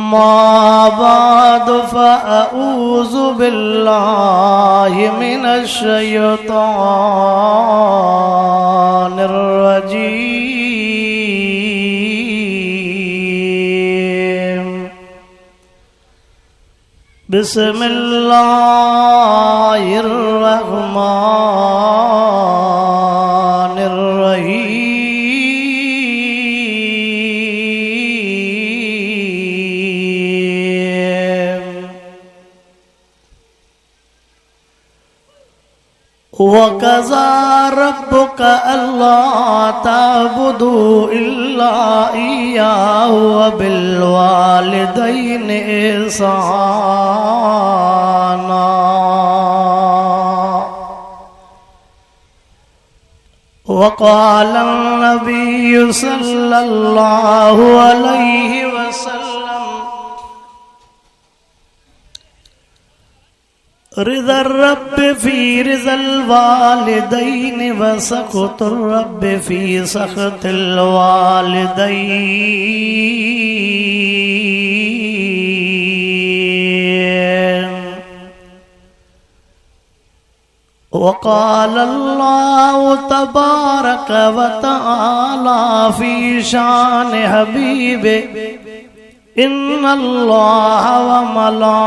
अम्मा बाद फ़अऊज़ु बिल्लाहि मिनश्शैतानिर्रजीम। बिस्मिल्लाहिर्रहमानिर्रहीम। वक़ज़ा रब्बुका अल्ला ताबुदू इल्ला इय्याहु व बिल वालिदैनि इहसाना। वक़ाल नबिय्यु सल्लल्लाहु अलैहि वसल्लम रिज़ा रब्बि फ़ी रिज़ल वालिदैनि व सख़्तुर रब्बि फ़ी सख़्तिल वालिदैन। वक़ाल अल्लाहु तबारक व तआला फ़ी शान हबीबे इन्नल्लाह व मलाइकतहु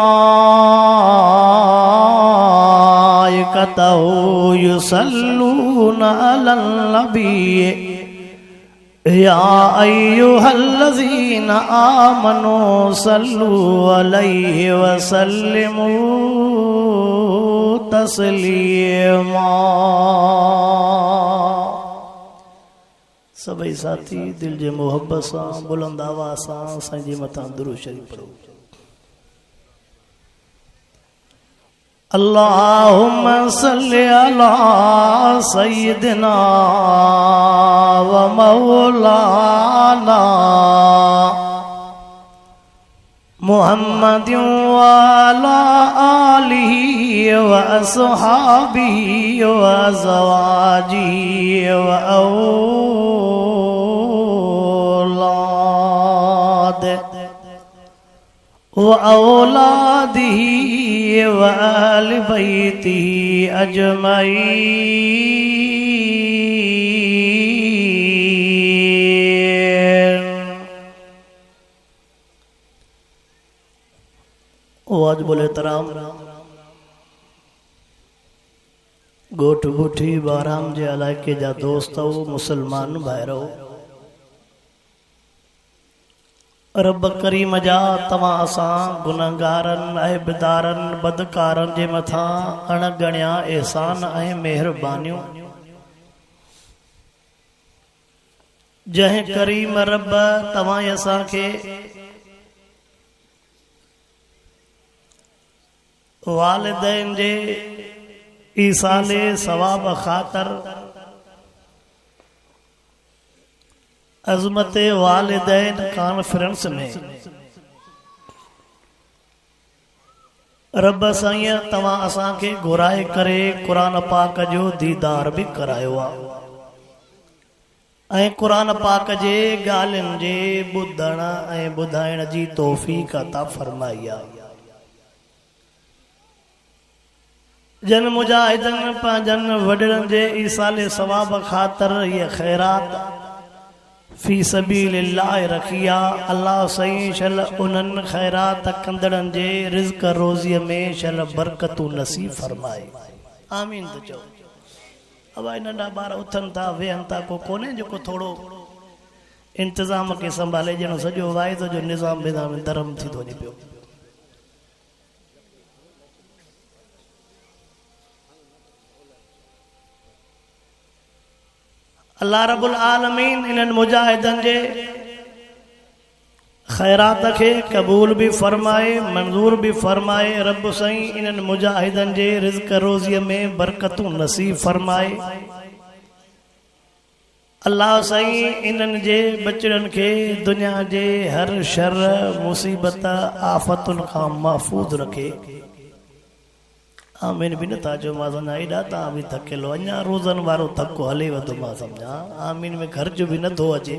युसल्लूना अलन नबिय्य या अय्युहल्लज़ीना आमनू सल्लू अलैहि व सल्लिमू तस्लीमा। सभी साथी दिल जे मोहब्बत से बुलंद आवाज़ से संजी मथा दुरूद शरीफ पढ़ो। अल्लाहुम्मा सल्लि अला सय्यिदिना व मौलाना मुहम्मदिन व अला आलिहि व अस्हाबिहि व अज़वाजिहि व औलादिही व अहल बैतिही अजमईन। आज बोले तराम गोठ गुठी बाराम जे इलाके जा दोस्त मुसलमान भाइरो रब करीम जा तव्हां असां गुनहगारन ऐबदारन बदकारन जे मथा अणगणिया एहसान ऐं मेहरबानियूं जंहिं करीम रब तव्हां असां खे वालिदैन जे ईसाले सवाब ख़ातर अज़मत वालिदैन कॉन्फ्रेंस में रब साईं तव्हां असां खे घुराए करे क़ुरान पाक जो दीदार भी करायो आहे ऐं क़ुरान पाक जे ॻाल्हियुनि जे ॿुधण ऐं ॿुधाइण जी तौफ़ीक़ अता फरमाई आहे। जन मुजाहिदन पंहिंजन वॾड़नि जे ईसाले सवाब ख़ातिर ये ख़ैरात फी सबीलिल्लाह रखिया। अल्लाह सही शल उन्हनि ख़ैरात कंदड़नि जे रिज़्क़ रोज़ीअ में शल बरकतूं नसीब फरमाए। आमीन तो चओ। अब नंढा ॿार उथनि था वेहनि था को कोन्हे जेको थोरो इंतज़ाम खे संभाले ॼण सॼो वाइदो जो निज़ाम बेदाम धर्म थी थो वञे पियो। अल्लाह रब्बुल आलमीन इन्हनि मुजाहिदन जे ख़ैरात खे क़बूल भी फरमाए मंजूर भी फरमाए। रब साईं इन्हनि मुजाहिदन जे रिज़्क़ रोज़ीअ में बरकतूं नसीब फरमाए। अल्लाह साईं इन्हनि जे बचड़नि खे दुनिया जे हर शर मुसीबत आफ़तुनि खां महफूज़ रखे। आमीन भी नथा जो मां सम्झा एॾा तव्हां बि थकियलु अञा रोज़नि वारो थको हले वधो मां सम्झा। आमीन में ख़र्च भी नथो अचे।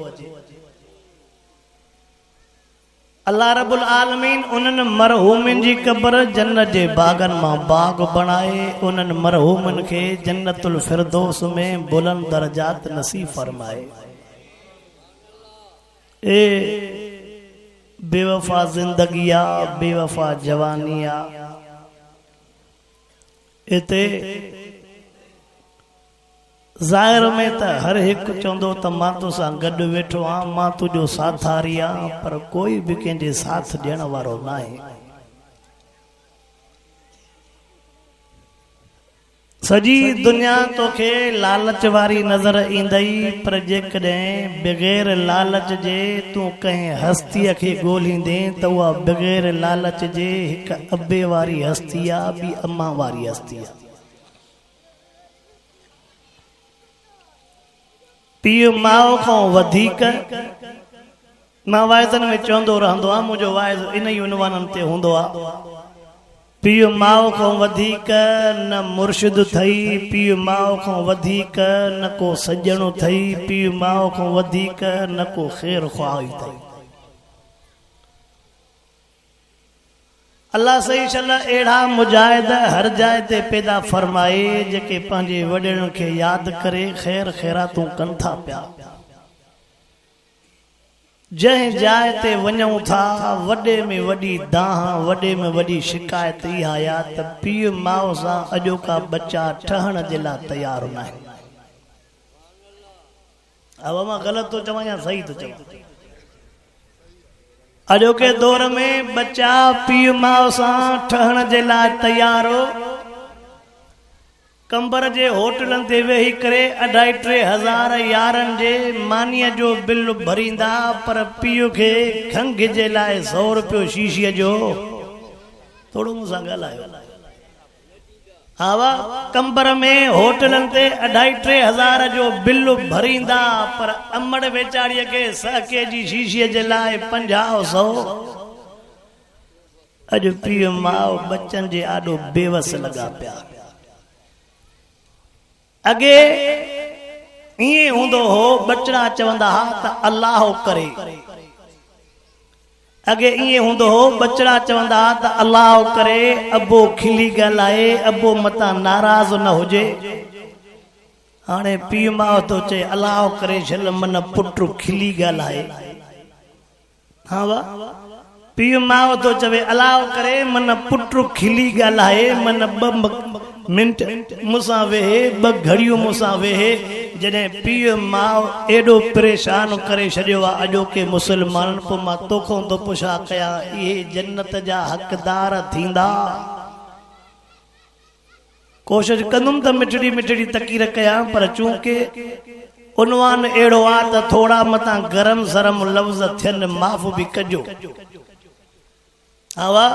अल्लाह रब्बुल आलमीन उन्हनि मरहूमनि जी क़ब्र जन्नत जे बागनि मां बाग बणाए उन्हनि मरहूमनि खे जन्नतुल फिरदौस में बुलंद दर्जात नसीब फरमाए। ए बेवफा जिंदगी आ, बेवफा जवानी आ। इते ज़ाहिर में त हर एक चवंदो त मां तोसां गॾु वेठो आहियां, मां तुंहिंजो साथारी आहियां, पर कोई बि कंहिंजे साथ ॾियण वारो न आहे। सॼी दुनिया तोखे लालच वारी नज़र ईंदई, पर जेकॾहिं बग़ैर लालच जे तूं कंहिं हस्तीअ खे ॻोल्हींदे त उहा बग़ैर लालच जे हिकु अबे वारी हस्ती आहे, ॿी अम्मा वारी हस्ती आहे। पीउ माउ खां वधीक मां वाइदनि में चवंदो रहंदो आहियां, मुंहिंजो वाइदो इन ई उनवाननि ते हूंदो आहे। पीउ माउ खां वधीक न मुर्शिद थई, पीउ माउ खां वधीक न को सॼणो थई, पीउ माउ खां वधीक न को ख़ैर ख़्वाही थई। अल्लाह सही शल अहिड़ा मुजाहिद हर जाइ ते पैदा फरमाए जेके पंहिंजे वॾेरनि खे यादि करे ख़ैर ख़ैरातूं कनि था पिया। जंहिं जाइ ते वञूं था वॾे में वॾी दाह, वॾे में वॾी शिकायत इहा आहे त पीउ माउ सां अॼोका बच्चा ठहण जे लाइ तयारु न आहिनि। अब मां ग़लति थो चवां या सही थो चवां? अॼोके दौर में बच्चा पीउ माउ सां ठहण जे लाइ तयारु कंबर जे होटलनि ते वेही करे 2,500 यारनि जे मानीअ जो बिल भरींदा, पर पीउ खे खंघि जे लाइ 100 रुपयो शीशीअ जो। थोरो मूंसां ॻाल्हायो। हा वाह, कंबर में होटलनि ते 2,500 जो बिल भरींदा, पर अमड़ वेचारीअ खे 100 केजी शीशीअ जे लाइ 50-100। अॼु पीउ माउ बच्चनि जे आॾो बेवस लॻा पिया। अॻे ईअं हूंदो हो, बचड़ा चवंदा हा त अल्लाह करे। अॻे ईअं हूंदो हो, बचड़ा चवंदा हा त अल्लाह करे, अबो खिली ॻाल्हाए, अबो मतां नाराज़ न हुजे। हाणे पीउ माउ थो चए अल्लाह करे छल, मन पुट खिली ॻाल्हाए। हा वाह, पीउ माउ थो चवे अल्लाह करे, मन पुट खिली ॻाल्हाए, मन 2 मिंट मूंसां वेहे, 2 घड़ियूं मूंसां वेहे। जॾहिं पीउ माउ एॾो परेशान करे छॾियो आहे अॼोके मुस्लमाननि, पोइ मां तोखां थो पुछा कयां, इहे जन्नत जा हक़दार थींदा? कोशिशि कंदुमि त मिठड़ी मिठड़ी तकीर कयां, पर चूंकि उनवान अहिड़ो आहे त थोड़ा मतां गरम सरम लफ़्ज़ थियनि, माफ़ बि कजो। हवा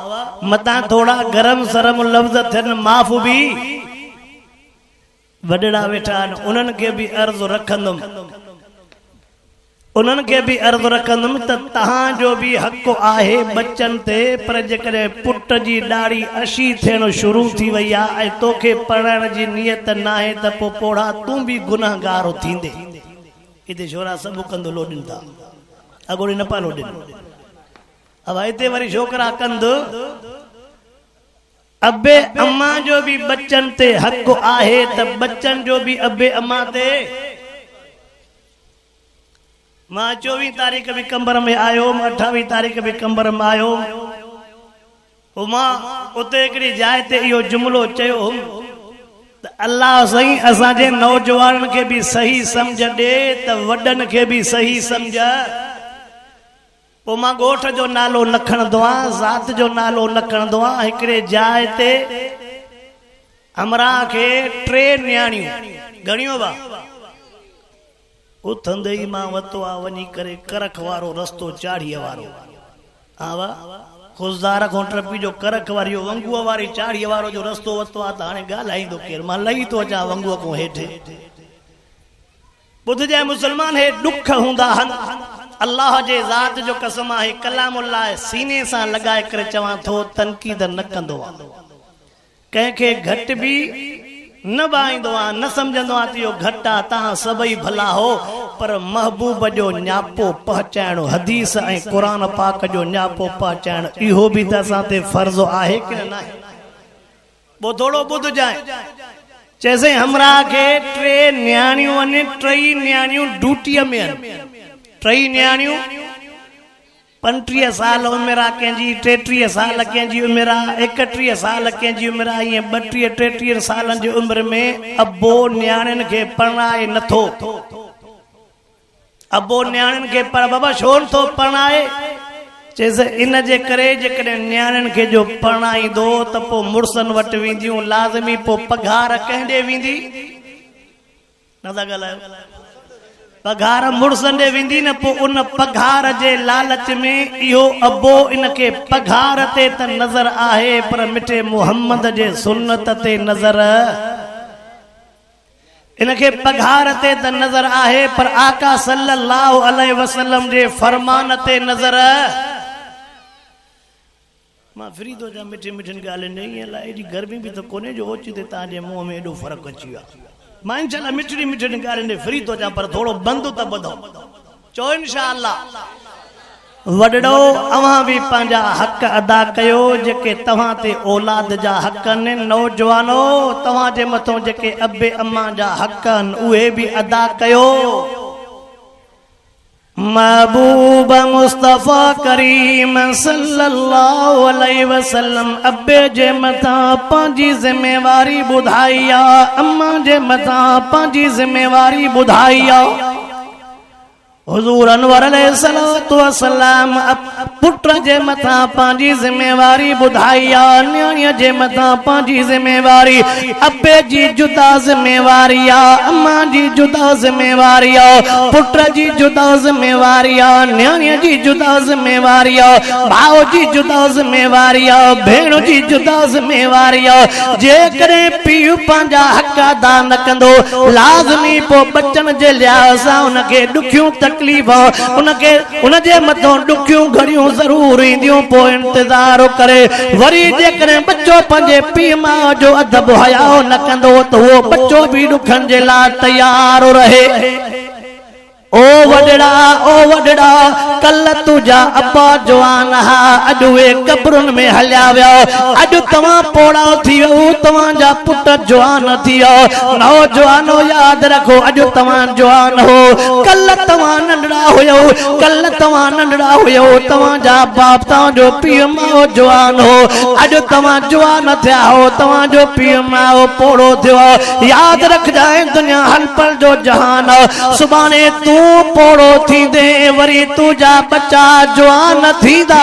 मतां थोड़ा गरम सरम लफ़्ज़ थियनि, माफ़ बि। वॾड़ा वेठा आहिनि, उन्हनि खे बि अर्ज़ रखंदुमि, उन्हनि खे बि अर्ज़ रखंदुमि त तव्हांजो बि हक़ आहे बच्चनि ते, पर जेकॾहिं पुट जी ॾाढ़ी अशी थियण शुरू थी वई आहे ऐं तोखे पढ़ाइण जी नियत न आहे त पोइ पोड़ा तूं बि गुनाहगार थींदे। हिते छोरा सभु कंदो लोॾनि था, अॻोड़ी न पा लोॾनि। अब हिते वरी छोकिरा कंदो, अबे अम्मा जो भी बच्चन ते हक़ आहे त बच्चन जो भी अबे अम्मा ते। मां 24 तारीख़ भी कंबर में आयो, 28 तारीख़ भी कंबर में आयो। मां उते हिकिड़ी जाइ ते इहो जुमिलो चयो त अल्लाह सही असांजे नौजवाननि खे भी सही समझ ॾे त वॾनि खे भी सही समझ। पोइ मां ॻोठ जो नालो न खणंदो आहियां, ज़ात जो नालो न खणंदो आहियां। हिकिड़े जाइ ते हमरा खे 3 न्याणियूं घणियूं बा उथंदे ई मां वतो आहे वञी करे करख वारो रस्तो चाढ़ीअ वारो। हा वाह, खुशदार खां टपी जो करख वारी वंगूअ वारी चाढ़ीअ वारो जो रस्तो वतो आहे त हाणे ॻाल्हाईंदो केरु? मां लही थो अचां वंगूअ खां हेठि। ॿुधजांइ मुस्लमान, हे ॾुख हूंदा आहिनि। अल्लाह जे ज़ात जो कसम आहे, कलामुल्लाह सीने सां लॻाए करे चवां थो, तनक़ीद न कंदो आहे। कंहिंखे घटि बि न बाईंदो आ न समझंदो आ त इहो घटि आ तव्हां सभई भला हो पर महबूब जो न्यापो पहचाइणो हदीस ऐं क़ुरान पाक जो न्यापो पहचाइणु इहो बि त असां ते फर्ज़ आहे कि न आहे वो थोड़ो बुध जाए जैसे हमरा के टे न्याणियों ने टई न्याणियों ड्यूटी में टई न्याणियों 35 साल उम्र कंहिंजी 33 साल कंहिंजी उम्र 31 साल कंहिंजी उम्र ये 32 33 सालन जी उम्र में अबो न्याणियुनि खे परणाए नथो अबो न्याणियुनि खे पर बाबा छो नथो परणाए जैसे इन जे करे जेकॾहिं न्याणियुनि खे जो परणाईंदो त पोइ मुड़ुसनि वटि वेंदियूं लाज़मी पोइ पघार कंहिं ॾे वेंदी न था ॻाल्हायो पघार मुड़ुसनि ॾे वेंदी न पोइ उन पघार जे लालच में इहो अबो इनखे पघार ते त नज़र आहे पर मिठे मुहम्मद जे सुन्नत ते नज़र इनके पघार ते त नज़र आहे पर आका सल्लल्लाहु अलैहि वसल्लम जे फरमान ते नज़र मां फ्री तो जा मिठी मिठिन ॻाल्हियुनि नहीं है एॾी गर्मी भी तो कोने जो ओचिते तव्हांजे मुंह में एॾो फ़र्क़ु अची वियो आहे मां इंशाअल्लाह मिठड़ी मिठड़ी ॻाल्हियुनि फ्री तो जा पर थोड़ो बंदि त ॿुधो चओ इंशाअल्लाह वडड़ो अवां भी पंहिंजा हक़ अदा कयो जेके तव्हां ते औलाद जा हक़ आहिनि नौजवानो तव्हां जे मथां जेके अबे अम्मा जा हक़ आहिनि उहे भी अदा कयो महबूब मुस्तफ़ा करीम सल्लल्लाहु अलैहि वसल्लम अब्बे जे मथां पंहिंजी ज़िम्मेवारी ॿुधाई आहे अम्मा जे मथां पंहिंजी ज़िम्मेवारी ॿुधाई आहे हुज़ूर अनवर अलैहिस्सलातु वस्सलाम पुट जे मथां पंहिंजी ज़िम्मेवारी ॿुधाई आहे न्याणीअ जे मथां पंहिंजी ज़िम्मेवारी अब्बे जी जुदा ज़िम्मेवारी आहे अम्मा जी जुदा ज़िम्मेवारी आहे पुट जी जुदा ज़िम्मेवारी आहे न्याणीअ जी जुदा ज़िम्मेवारी आहे भाउ जी जुदा ज़िम्मेवारी आहे भेण जी जुदा ज़िम्मेवारी आहे जेकॾहिं पीउ पंहिंजा हक़ अदा न कंदो लाज़मी पोइ बचन जे लिहाज़ सां उनखे ॾुखियूं तकलीफ़ उनके उनजे मथों ॾुखियूं घड़ियूं ज़रूर ईंदियूं पोइ इंतज़ार करे वरी जेकॾहिं बच्चो पंहिंजे पीउ माउ जो अदब हयाओ न कंदो त उहो बच्चो भी ॾुखनि जे लाइ तयार रहे ओ वडड़ा कल तुझा अब्बा जवान हा अॼु उहे कब्रुनि में हलिया विया अॼु तव्हां पोड़ा थी वियो तव्हांजा पुट जवान थी वियो नौजवानो यादि रखो अॼु तव्हां जवान हो कल तव्हां नंढड़ा हुयो तव्हांजा बाप तव्हांजो पीउ माउ जवान हो अॼु तव्हां जवान थिया हो तव्हांजो पीउ माउ पोड़ो थियो यादि रखजांइ दुनिया हलपल जो जहान सुभाणे तूं पोड़ो थींदे वरी तुझा बच्चा जवान थींदा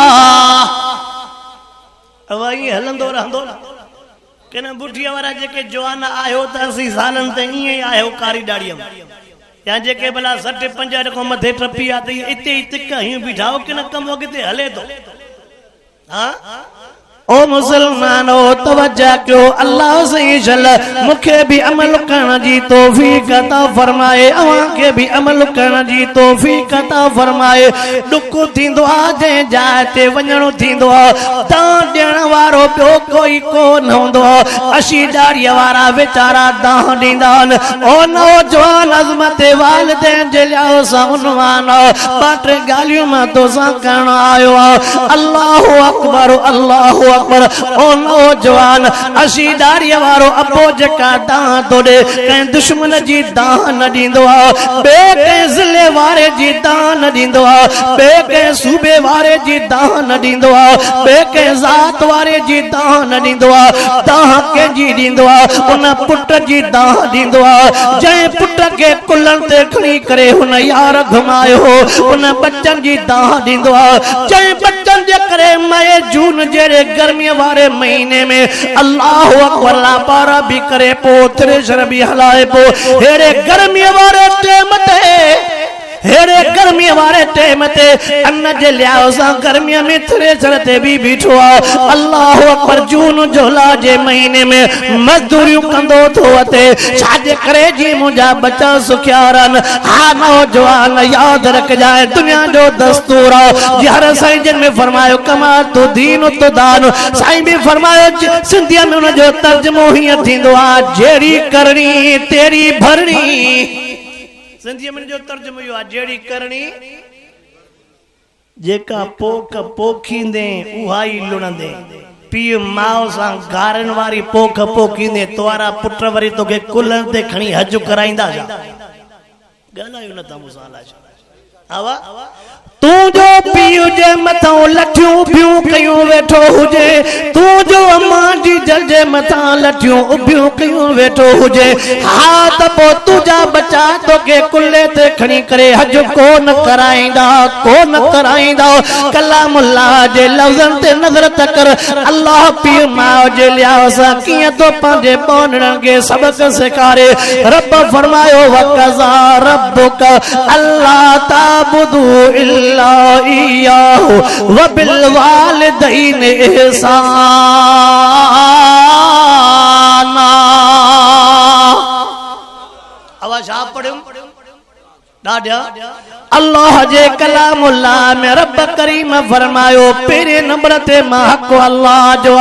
अवाई हलंदो रहंदो न केन बुढ़िया वारा जेके जवान आयो त 80 सालन ते इए आयो कारी दाढ़ीअ या जेके भला 60 50 को मथे टपी आ त इते इते कहीं बिठाओ कि न कम अॻिते हले तो हां ओ मुसलमानो तवज्जो कयो अल्लाह सही जल मुखे भी अमल करण जी तौफीक अता फरमाए अवां के भी अमल करण जी तौफीक अता फरमाए दुख थींदो आ जे जाए ते वणो थींदो आ ता ॾियण वारो ॿियो कोई कोन हूंदो अशी दाढ़ी वारा बेचारा दाह ॾींदा आहिनि ओ नौजवान अज़मत वालिदैन जे लिहाज़ सां उनवान ॿ टे ॻाल्हियूं मां तोसां करण आयो आ अल्लाहु अकबर अल्लाहु अकबर ओ नौजवान अशी दाढ़ी वारो अबो जेका दाह तो ॾे कंहिं दुश्मन जी दाह न ॾींदो आहे ॿिए कंहिं ज़िले वारे जी दाह न ॾींदो आहे ॿिए कंहिं सूबे वारे जी दाह न ॾींदो आहे ॿिए कंहिं ज़ात वारे जी दाह न ॾींदो आहे दाह कंहिंजी ॾींदो आहे उन पुट जी दाह ॾींदो आहे जंहिं पुट खे कुलनि ते खणी करे हुन यार घुमायो उन बच्चनि जी दाह ॾींदो आहे जंहिं बच्चनि जे करे मई जून जहिड़े गर्मीअ वारे महीने में अल्लाह अकबर ला पारा भी करे पो थ्रेशर भी हलाए पो हेड़े गर्मीअ वारे टाइम ते हेड़े गर्मी वाले टाइम ते अन्न जे लियाओ सा गर्मी में थ्रेसर ते भी बीठो अल्लाह अकबर जून जुला जे महीने में मजदूरियों कंदो थो अते छाजे करे जी मुंजा बच्चा सुखियारन हा नौजवान याद रख जाए दुनिया जो दस्तूर हर साईं जिन में फरमायो कमा तो दीन तो दान साईं भी फरमायो सिंधिया में उन जो तर्जुमो ही थींदो आ जेड़ी करनी तेरी भरनी सिंधिया में जो तर्जुमो यो आ जेड़ी करनी जेका पोख पोखींदे उहाई लुणंदे पीउ माओ सां गारन वारी पोख पोखींदे तोरा पुट वरी तोखे कुलन ते खणी हज कराईंदा ॻाल्हायो न था मूंसां आवा तू जो पीउ जे मथां लठियूं बियूं कयूं वेठो हुजे तू जो अम्मा जी जल जे मथां लठियूं उबियूं कयूं वेठो हुजे हा त पोइ तुंहिंजा बच्चा तोखे कुल्ले ते खणी करे हज कोन कराईंदा कलामुल्लाह जे लफ़्ज़नि ते नज़र त कर अल्लाह पीउ माउ जे लिहाज़ सां कीअं तो पंहिंजे ॿोनड़नि खे सबक़ सेखारे रब फरमायो वक़ज़ा रब्बुक अल्ला ताबुदू इल्ला वबिल वालिदैन इहसाना आवाज आप पढ़ो दादा अल्लाह जे कलामुल्लाह में रब करीम फरमायो पेरे नंबर ते मां हक अल्लाह जो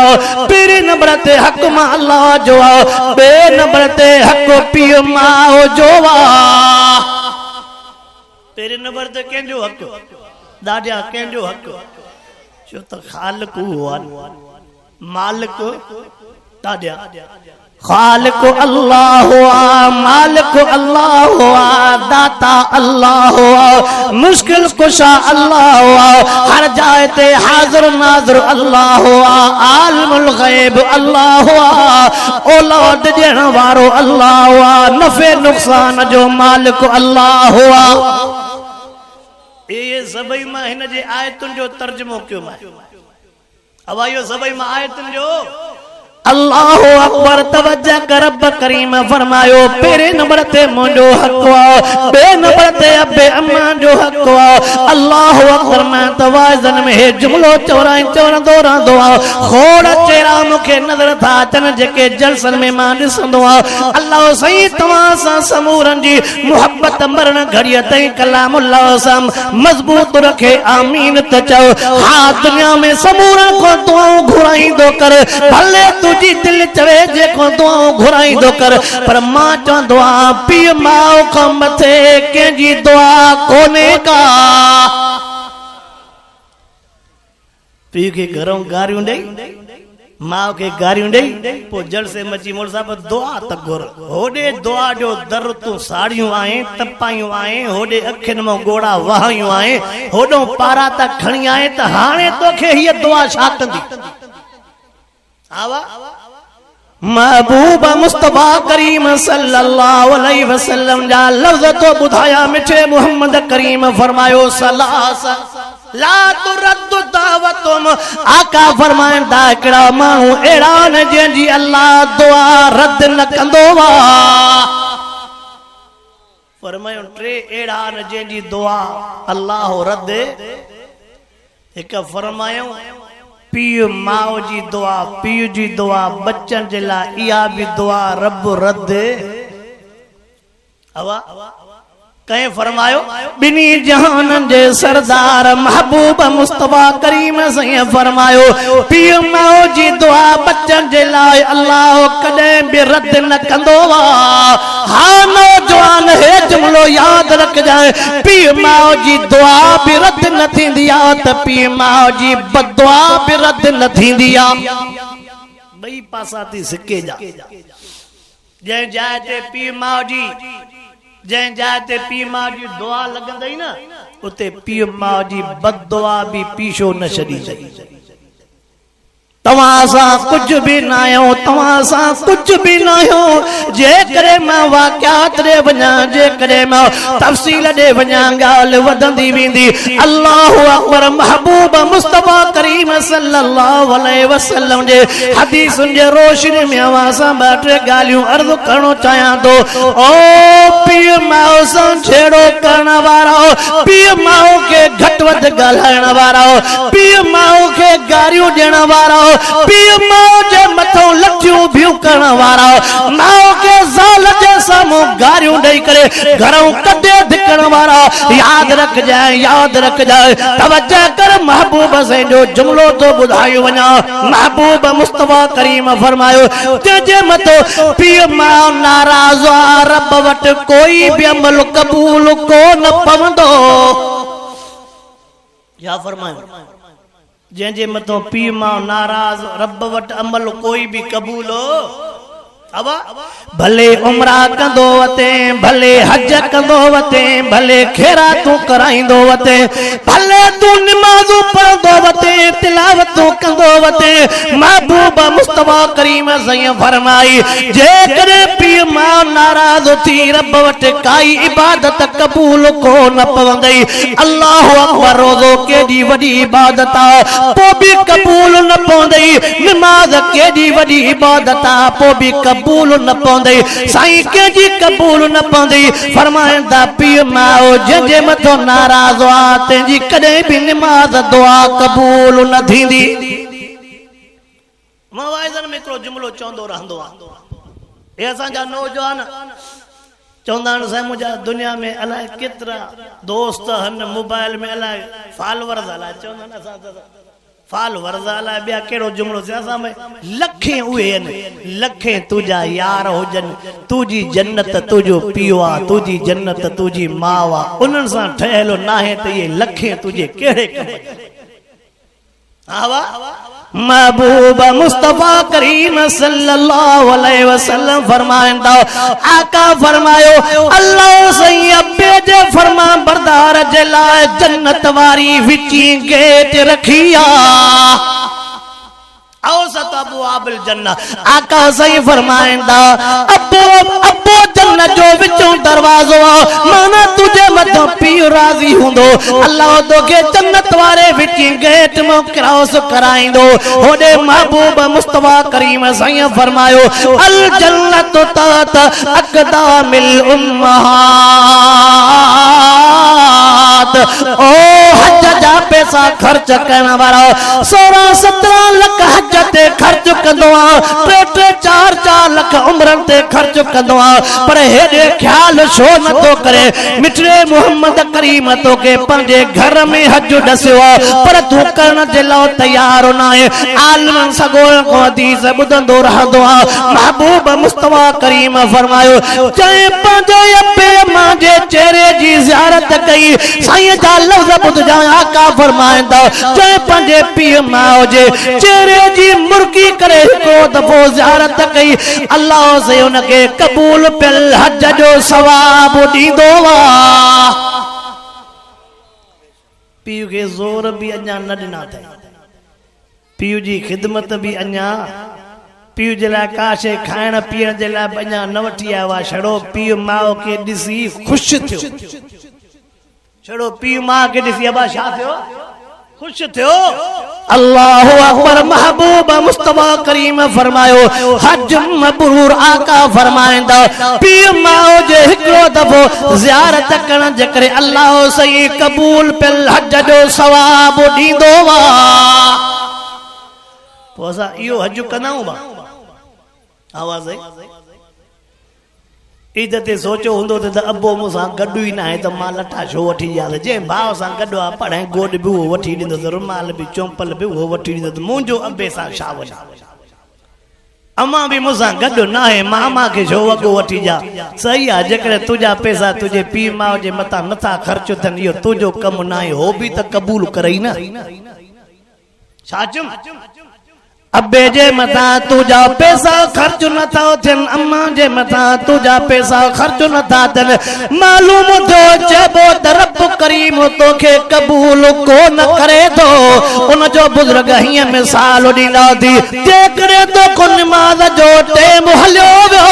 पेरे नंबर ते हक मां अल्लाह जो बे नंबर ते हक पीउ मां जो तेरे नंबर ते कंहिंजो हक दादा कंहिंजो हक छो त खालिक हुआ मालिक दादा खालिक अल्लाह हुआ मालिक अल्लाह हुआ दाता अल्लाह हुआ मुश्किल कुशा अल्लाह हुआ हर जाए ते हाजिर नाजिर अल्लाह हुआ आलिमुल गैब अल्लाह हुआ औलाद ॾियण वारो अल्लाह हुआ नफ़े नुक़सान जो मालिक अल्लाह हुआ ये सभई मां हिन जे आयतुनि जो तर्जुमो कयो मां अवायो सभई मां आयतुनि जो अल्लाह अकबर तवज्जो कर रब करीम फरमायो पेरे नंबर ते मुंजो हक वा बे नंबर ते अबे अम्मा जो हक वा अल्लाह अकबर मां तवाज़न में हे जुमलो चौराई चवंदो रहंदो आ खोड़ चेहरा मूंखे नज़र था अचनि जेके जलसन में मां ॾिसंदो आ अल्लाह सही तव्हां सां समूरन जी मोहब्बत मरण घड़ीअ ताईं कलामुल्लाह सां मजबूत रखे आमीन त चओ हा दुनिया में समूरन को दुआऊं घुराईंदो कर भले तुझी दिल चवे जेको दुआऊं घुराईंदो कर पर मां चवंदो आहियां पीउ माउ खां मथे कंहिंजी दुआ कोन्हे का पीउ खे घरों गारियूं ॾेई माउ खे गारियूं ॾेई पोइ जड़ से मची मोड़ साहब दुआ त घुर होॾे दुआ जो दर तूं साड़ियूं आहे तपायूं आहे होॾे अखियुनि मां गोड़ा वहायूं आहे होॾो पारा त खणी आहे त हाणे तोखे हीअ दुआ छा कंदी आवा महबूब मुस्तफा करीम सल्लल्लाहु अलैहि वसल्लम जा लफ्ज़ तो बुधाया मिठे मोहम्मद करीम फरमायो सलास ला तुरद्दु दावतुम आका फरमाइंदा हिकिड़ा माण्हू अहिड़ा न जंहिंजी अल्लाह दुआ रद्द न कंदो वा फरमायो टे अहिड़ा न जंहिंजी दुआ अल्लाह रद्द हिकु फरमायो पीउ माउ जी दुआ पीउ जी दुआ बच्चन जे लाइ इहा बि दुआ रब रद्द अवा कहीं फरमायो बिनी जहानन जे सरदार महबूब मुस्तफा करीम सही फरमायो पीउ माउ जी दुआ बच्चन जे लाइ अल्लाह कॾहिं बि रद्द न कंदो वा हा नौजवान हे जुमलो याद रख जाए पीउ माउ जी दुआ बि रद्द न थींदी आहे त पीउ माउ जी बदुआ बि रद्द न थींदी आहे ॿई पासा थी सिके जा जंहिं जाइ ते पीउ माउ जी जंहिं जाइ ते पीउ माउ जी दुआ लॻंदई न उते पीउ माउ जी बददुआ बि पीछो न छॾी तवासा कुछ भी ना हो, तवासा कुछ भी ना हो। जे करे मां वाक़यात रे वञा, जे करे मां तफसील दे वञा, गाल वधंदी वेंदी। अल्लाहु अकबर। महबूब मुस्तफा करीम सल्लल्लाहु अलैहि वसल्लम जे हदीसुन जे रोशनी में अवासा बाटे गालियूं अर्ज करणो चाहां तो। ओ पीउ माउ सां छेड़ो करण वारा, पीउ माउ के घट वध गालाइण वारा, पीउ माउ के गारियूं ॾियण वारा, पीउ माउ जे मथो लठियूं बियूं करण वारा, माउ के ज़ाल जे साम्हूं गारियूं ॾेई करे घरों कढे धिकण वारा। याद रखजाए, याद रखजाए, तवज्जो कर। महबूब से जो जुमलो तो ॿुधायो वञा। महबूब मुस्तफा करीम फरमायो, जे मथो पीउ माउ नाराज़ आ, रब वटि कोई भी अमल कबूल को न पवंदो। या फरमायो, जंहिंजे मथो पीउ माउ नाराज़, रब वटि अमल कोई भी कबूल अब भले उमरा कंदो वते, भले हज कंदो वते, भले खैरातूं कराईंदो वते, भले तू नमाज़ूं पढ़ंदो वते, तिलावतूं कंदो वते। महबूब मुस्तफा करीम सैयद फरमाई, जेकॾहिं पीउ माउ नाराज़ थी रब वटि काई इबादत कबूल को न पवंदई। अल्लाहु अकबर। रोज़ो केॾी वॾी इबादत आहे, पोइ बि कबूल न पवंदई। नमाज़ केॾी वॾी इबादत आहे, पोइ बि कबूल न पवंदई। साईं कंहिंजी कबूल न पवंदई। फरमाईंदा पीउ माउ जंहिंजे मथो नाराज़ आहे, तंहिंजी कॾहिं बि नमाज़ दुआ कबूल न थींदी। मां वाइज़नि में हिकिड़ो जुमिलो चवंदो रहंदो आहे। हे असांजा नौजवान चवंदा आहिनि, साईं मुंहिंजा दुनिया में अलाए केतिरा दोस्त आहिनि, मोबाइल में अलाए फॉलोवर्स अलाए चवंदा आहिनि, असां फॉलोवर्स अलाए ॿिया कहिड़ो जुमिलो थिए। असां में लखे उहे आहिनि, लखे तुंहिंजा यार हुजनि, तुंहिंजी जन्नत तुंहिंजो पीउ आहे, तुंहिंजी जन्नत तुंहिंजी माउ आहे, उन्हनि सां ठहियलु नाहे त इहे लखे तुंहिंजे कहिड़े कम। हा वाह। महबूब मुस्तफा करीम सल्लल्लाहु अलैहि वसल्लम फरमाइंदा, आका फरमायो, अल्लाह सही अब्बे जे फरमा बरदार जे लाइ जन्नत वारी विची गेट रखिया। औसत अबू आबिल जन्नत। आका सही फरमाइंदा, अबो अबो जन्नत जो विचों दरवाजो आहे, माना तुझे मथों पीउ राज़ी हूंदो, अल्लाह तोखे जन्नत वारे विची गेट में क्रॉस कराईंदो। होॾे महबूब मुस्तफा करीम सही फरमायो, अल जन्नत तहत अक़दामिल उम्महात। ओ हज जा पैसा खर्च करण वारा 16-17 लख हज ते खर्च कंदो आहे, 3-4 लख उम्रनि ते खर्च कंदो आहे, पर हेॾे ख्याल छो नथो करे। मिठड़े मोहम्मद करीम तोखे पंहिंजे घर में हज ॾसियो आहे, पर तूं करण जे लाइ तयार न आहे। आलिमनि सॻोड़नि खां हदीस ॿुधंदो रहंदो आहे। महबूब मुस्तफा करीम फरमायो, चए पंहिंजे अब्बे अम्मा जे चेहरे जी ज़ियारत कई। साईं जा लफ़्ज़ ॿुधजा। आका फरमाईंदा, चए पंहिंजे पीउ माउ जे चेहरे जी मुर्गी करे हिकिड़ो दफ़ो ज़ियारत कई, अल्लाह से उनखे कबूल पियल हज जो सवाब ॾींदो आहे। पीउ खे ज़ोर बि अञा न ॾिना अथई, पीउ जी ख़िदमत बि अञा, पीउ जे लाइ का शइ खाइण पीअण जे लाइ अञा न वठी आयो आहे। छड़ो पीउ माउ खे ॾिसी ख़ुशि थियो, छड़ो पीउ माउ खे ॾिसी अबा छा थियो, खुश थियो। अल्लाह अकबर। महबूब मुस्तफा करीम फरमायो, हज मबरूर। आका फरमाइंदा, पीउ माउ जे हिकिड़ो दफ़ो ज़ियारत करण जे करे अल्लाह सही कबूल पियल हज जो सवाब ॾींदो आहे। पोइ असां इहो हज कंदाऊं बा आवाज़ ईद ते सोचियो हूंदो त अबो मूंसां गॾु ई न आहे त मां लटा छो वठी ॾियां। जंहिं भाउ सां गॾु आहे पढ़ाई गोॾ बि उहो वठी ॾींदो, रुमाल बि चोंपल बि उहो वठी ॾींदो, मुंहिंजो अबे सां छा वञा। अम्मा बि मूंसां गॾु न आहे, मां अम्मा खे छो वॻो वठी ॾियां। सही आहे, जेकॾहिं तुंहिंजा पैसा तुंहिंजे पीउ माउ जे मथां नथा ख़र्च थियनि, इहो तुंहिंजो कमु न आहे, हो बि त क़बूल करई न। छा चुम अबे जे मथा तुझा पैसा खर्च न था थियन, अम्मा जे मथा तुझा पैसा खर्च न था थियन, मालूम थो चबो त रब करीम तोखे कबूल को न करे थो। उन जो बुजुर्ग हिय मिसाल ॾींदा थी, जेकॾहिं तो को नमाज जो टेम हलियो वियो,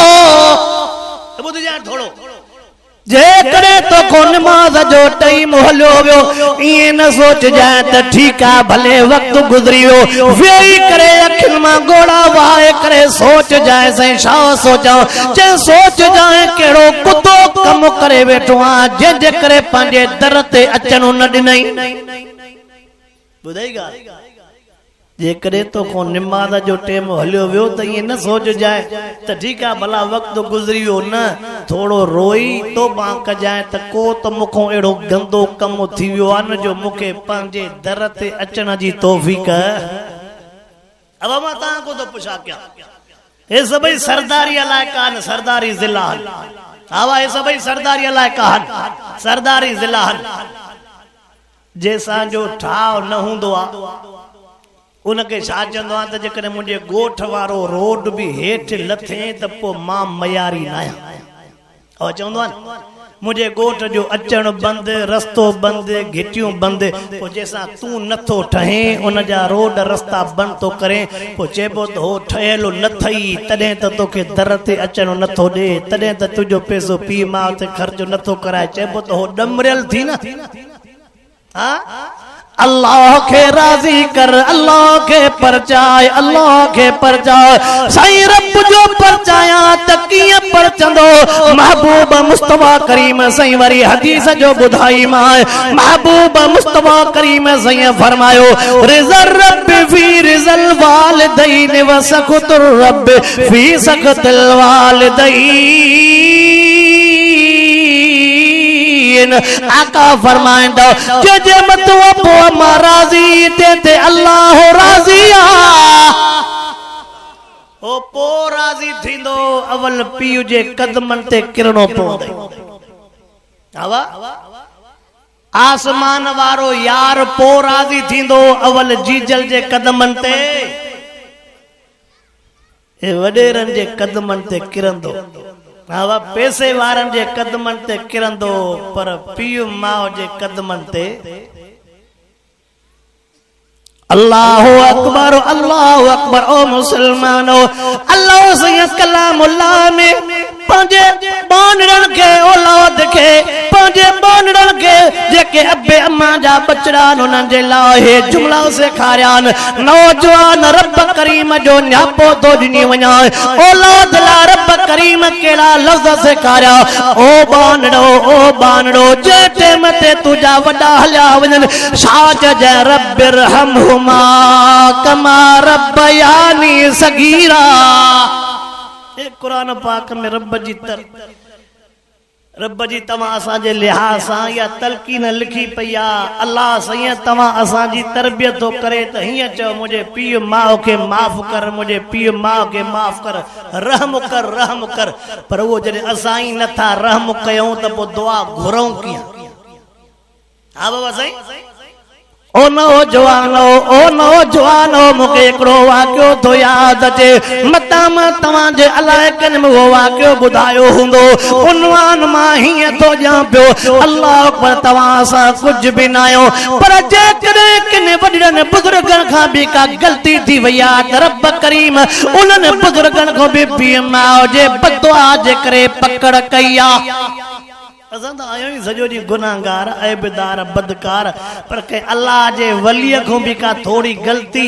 ॿुध जा थोड़ो, जेकॾहिं तो को नमाज जो टाइम हलियो वियो, ईअं न सोच जाए त ठीकु आहे भले वक्त गुज़री वियो, वेही करे अखियुनि मां गोड़ा वहाए करे सोच जाए साईं छा सोचां, चए सोच जाए कहिड़ो कुतो कम करे वेठो आहे जंहिंजे करे पंहिंजे दर ते अचणो न ॾिनई। ॿुधाई ॻाल्हि, जेकॾहिं तो को नमाज जो टेम हलियो वियो त ईअं न सोच जाए त ठीकु आहे भला वक्त गुज़री वियो, न थोड़ो रोई तो बांक जाए त को त मूंखों अहिड़ो गंदो कम थी वियो आहे न जो मूंखे पंहिंजे दर ते अचण जी तौफ़ीक़। अब मां तव्हां को तो पुछा क्या, हे सभई सरदारी लाइ कान, सरदारी ज़िला आवा, हे सभई सरदारी लाइ कान, सरदारी ज़िला जंहिंसां जो ठाव न हूंदो आहे उनके छा चवंदो आहे त जेकॾहिं मुंहिंजे ॻोठ वारो रोड बि हेठि लथे त पोइ मां मयारी न आहियां। और चवंदो आहे मुंहिंजे ॻोठ जो अचणु बंदि, रस्तो बंदि, घिटियूं बंदि, पोइ जंहिंसां तूं नथो ठहें उन जा रोड रस्ता बंदि थो करे, पोइ चइबो त हो ठहियलु न थई तॾहिं त तोखे दर ते अचणो नथो ॾे, तॾहिं त तुंहिंजो पैसो पीउ माउ ते ख़र्च नथो कराए, चइबो त हो ॾमरियल थी न। हा अल्लाह के राजी कर, अल्लाह के परचाए, अल्लाह के परचाए, साईं रब जो परचाया त कीअं परचंदो, महबूब मुस्तफा करीम साईं वरी हदीस जो ॿुधाई मां, महबूब मुस्तफा करीम साईं फरमायो, रिज़ल रब फी रिज़ल वालिदैन व सख़तुर रब फी सख़तिल वालिदैन। आका फरमाइंदो जे मतो पो मां राज़ी ते अल्लाह राज़ी आ, ओ पो राज़ी थींदो अवल पीउ जे कदमनि ते किरणो पवंदई। आवा आसमान वारो यार पो राज़ी थींदो अवल जीजल जे कदमनि ते, ए वडेरनि जे कदमनि ते किरंदो, हवा पैसे वारनि जे कदमनि ते किरंदो, पर पीउ माउ जे कदमनि ते। अल्लाहु अकबर, अल्लाहु अकबर। ओ मुसलमानो, अल्लाह से कलामुल्लाह में पंहिंजे बानड़नि खे औलाद खे, पंहिंजे बानड़नि खे जेके अबे अम्मा जा बचड़ा उन्हनि जे लाइ हे जुमला सेखारिया आहिनि। नौजवान रब करीम जो न्यापो तो ॾिनी वञा, औलाद लाइ रब करीम कहिड़ा लफ़्ज़ सेखारिया, ओ बानड़ो, ओ बानड़ो, जे टेम ते तुंहिंजा वॾा हलिया वञनि छा चइजे, रब्बिरहमहुमा कमा रब्बयानी सगीरा। कुरान पाक में रब जी तव्हां असांजे लिहाज़ सां या तलकीन लिखी पई आहे, अल्लाह साईं तव्हां असांजी तरबियत थो करे त हीअं चओ, मुंहिंजे पीउ माउ खे माफ़ कर, मुंहिंजे पीउ माउ खे माफ़ कर, रहम कर, रहम कर। पर उहो जॾहिं असां ई नथा रहम कयूं त पोइ दुआ घुरऊं कीअं? हा बाबा साईं। ओ नौजवानो मूंखे हिकिड़ो वाक़ियो थो यादि अचे, मतां मां तव्हांजे इलाइक़नि में उहो वाक़ियो ॿुधायो हूंदो, उनवान मां हीअं थो ॼां पियो, अल्लाह पर तव्हां सां कुझु बि न आहियो, पर जेकॾहिं किन वॾनि बुज़ुर्गनि खां बि का ग़लती थी वई आहे त रब करीम उन्हनि बुज़ुर्गनि खां बि पीउ माउ जे बददुआ जे करे पकड़ कई आहे। असां त आहियूं ई सॼो ॾींहुं गुनाहगार, ऐबदार, बदकार, पर कंहिं अल्लाह जे वलीअ खां बि का थोरी ग़लती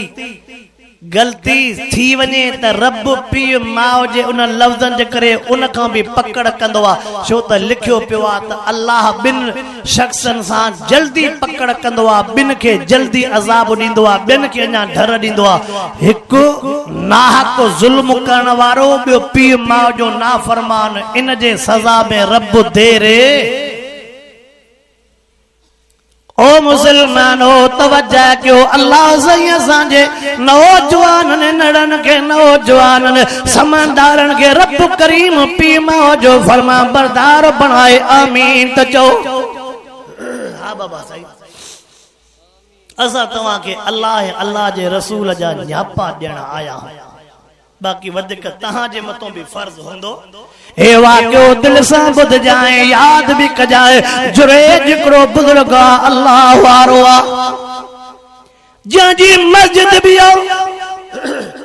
थी वञे त रब पीउ माउ जे उन लफ़्ज़नि जे करे उन खां बि पकड़ कंदो आहे, छो त लिखियो पियो आहे त अल्लाह ॿिनि शख़्सनि सां जल्दी पकड़ कंदो आहे, ॿिनि खे जल्दी अज़ाब ॾींदो आहे, ॿिनि खे अञा डर ॾींदो आहे। हिकु नाहक ज़ुल्म करण वारो, ॿियो पीउ माउ जो नाफ़रमान, इन जे सज़ा में रब देरे। ओ मुसलमानो तवज्जो कयो, अल्लाह साईं असांजे नौजवाननि नड़नि खे, नौजवाननि समझदारनि खे रब करीम पीउ माउ जो फरमा बरदार बणाए, आमीन त चओ। हा बाबा साईं, असा तवा के अल्लाह अल्लाह जे रसूल जा न्यापा ॾियण आया बाक़ी वधीक तहां जे मथों भी फर्ज होंदो हे वाक्यो दिल सां बुध जाए याद भी कजाए जुरेज हिकिड़ो बुजुर्ग अल्लाह वारो जंहिंजी मस्जिद भी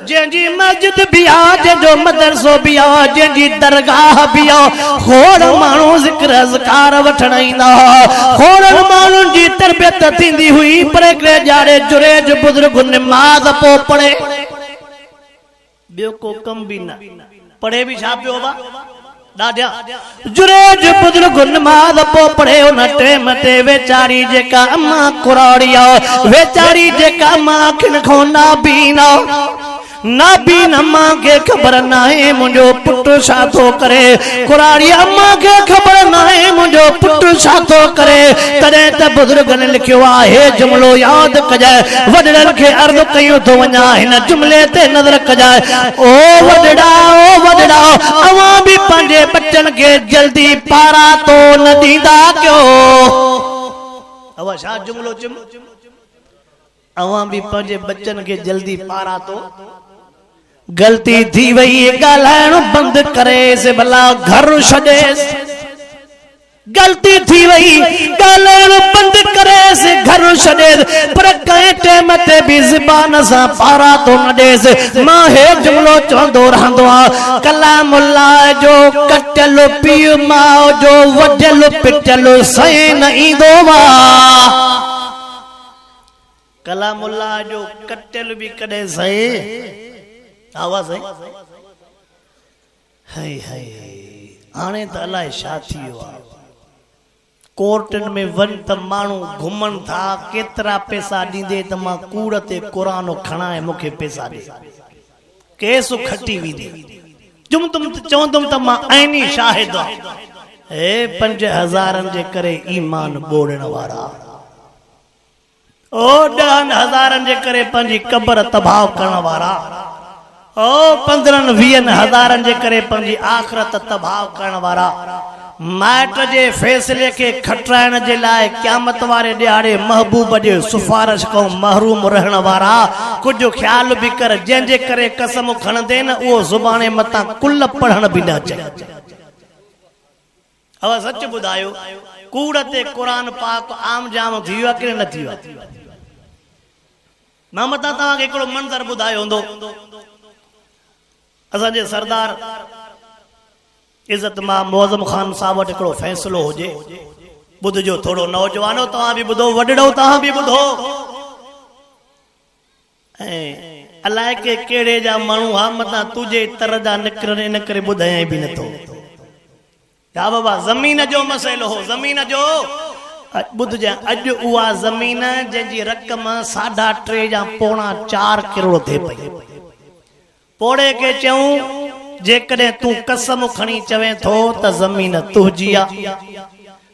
जंहिंजी मस्जिद भी जंहिंजो मदरसो भी जंहिंजी दरगाह भी खोड़ माण्हू ज़िक्र अज़कार वठण ईंदा खोड़ माण्हुनि जी तरबियत थींदी हुई पर हिकिड़े ॼाणे जुरेज बुजुर्ग निमाज़ पोइ पढ़े ॿियो को कम भी न पढ़े भी छा पियो बा ॾाढा जुरेज बुजुर्ग नमाज़ पोइ पढ़े उन टेम ते वेचारी जेका अम्मा कुराड़ी वेचारी जेका मां अखियुनि खां नाबी अम्मा के खबर नाहे मुंहिंजो पुट छा थो करे कुराड़ी अम्मा के खबर नाहे मुंहिंजो पुट छा थो करे तॾहिं त बुजुर्गनि लिखियो आहे जुमिलो यादि कजाए वॾड़नि खे अर्ज़ु कयूं थो वञा हिन जुमिले ते नज़र कजाए ओ वॾड़ा अवां बि पंहिंजे बच्चनि खे जल्दी पारा तो न ॾींदा कयो अवा छा जुमिलो अवां बि पंहिंजे बच्चनि खे जल्दी पारा तो गलती थी वई ॻाल्हाइण बंदि करे भला घर छॾेस गलती थी वई ॻाल्हाइण बंदि करे घर छॾेस पर कंहिं टाइम ते बि ज़बान सां पारा तो न ॾेस मां हे जुमिलो चवंदो रहंदो आहियां कलामुल्लाह जो कटियल पीउ माउ जो वढियल पिटियल सही न ईंदो कलामुल्लाह जो कटियल भी कॾहिं सही आवाज है हाय हाय हाणे त अलाए छा थी वियो आहे कोर्टन में वन त माण्हू घुमन था केतिरा पैसा ॾींदे त मां कूड़ ते क़ुरान खणाए मूंखे पैसा ॾे केस खटी वेंदी चवंदुमि त मां आइनी शाहिद हे 5000 जे करे ईमान ॿोड़ण वारा ओ 10,000 जे करे पंहिंजी कबर तबाह करण वारा ओ 15-20 जे करे पंहिंजी आख़िरत तबाह करण वारा माइट जे फैसले के खटराइण जे लाइ क़यामत वारे ॾियारे महबूब जे सिफारिश खां महरूम रहण वारा कुझु ख्याल भी कर जंहिंजे करे कसम खणंदे न उहो ज़ुबाने मतां कुल पढ़ण भी न अचे अब सच ॿुधायो कूड़ ते क़ुरान पाक आम जाम थी वियो कि न थी वियो मां मतां तव्हांखे हिकिड़ो मंज़र ॿुधायो हूंदो असांजे सरदार इज़त मां मौज़म ख़ान साहब वटि हिकिड़ो फ़ैसिलो हुजे ॿुधजो थोरो नौजवानो तव्हां बि ॿुधो वॾड़ो तव्हां बि ॿुधो ऐं अलाए के कहिड़े जा माण्हू हा मतां तुंहिंजे तर जा निकिरनि इन करे ॿुधायां बि नथो हा बाबा ज़मीन जो मसइलो हो ज़मीन जो ॿुधजांइ अॼु उहा ज़मीन जंहिंजी रक़म 3.5 या 4 करोड़ थिए पई पोड़े के चऊं जेकॾहिं तूं कसम खणी चवे थो त ज़मीन तुंहिंजी आहे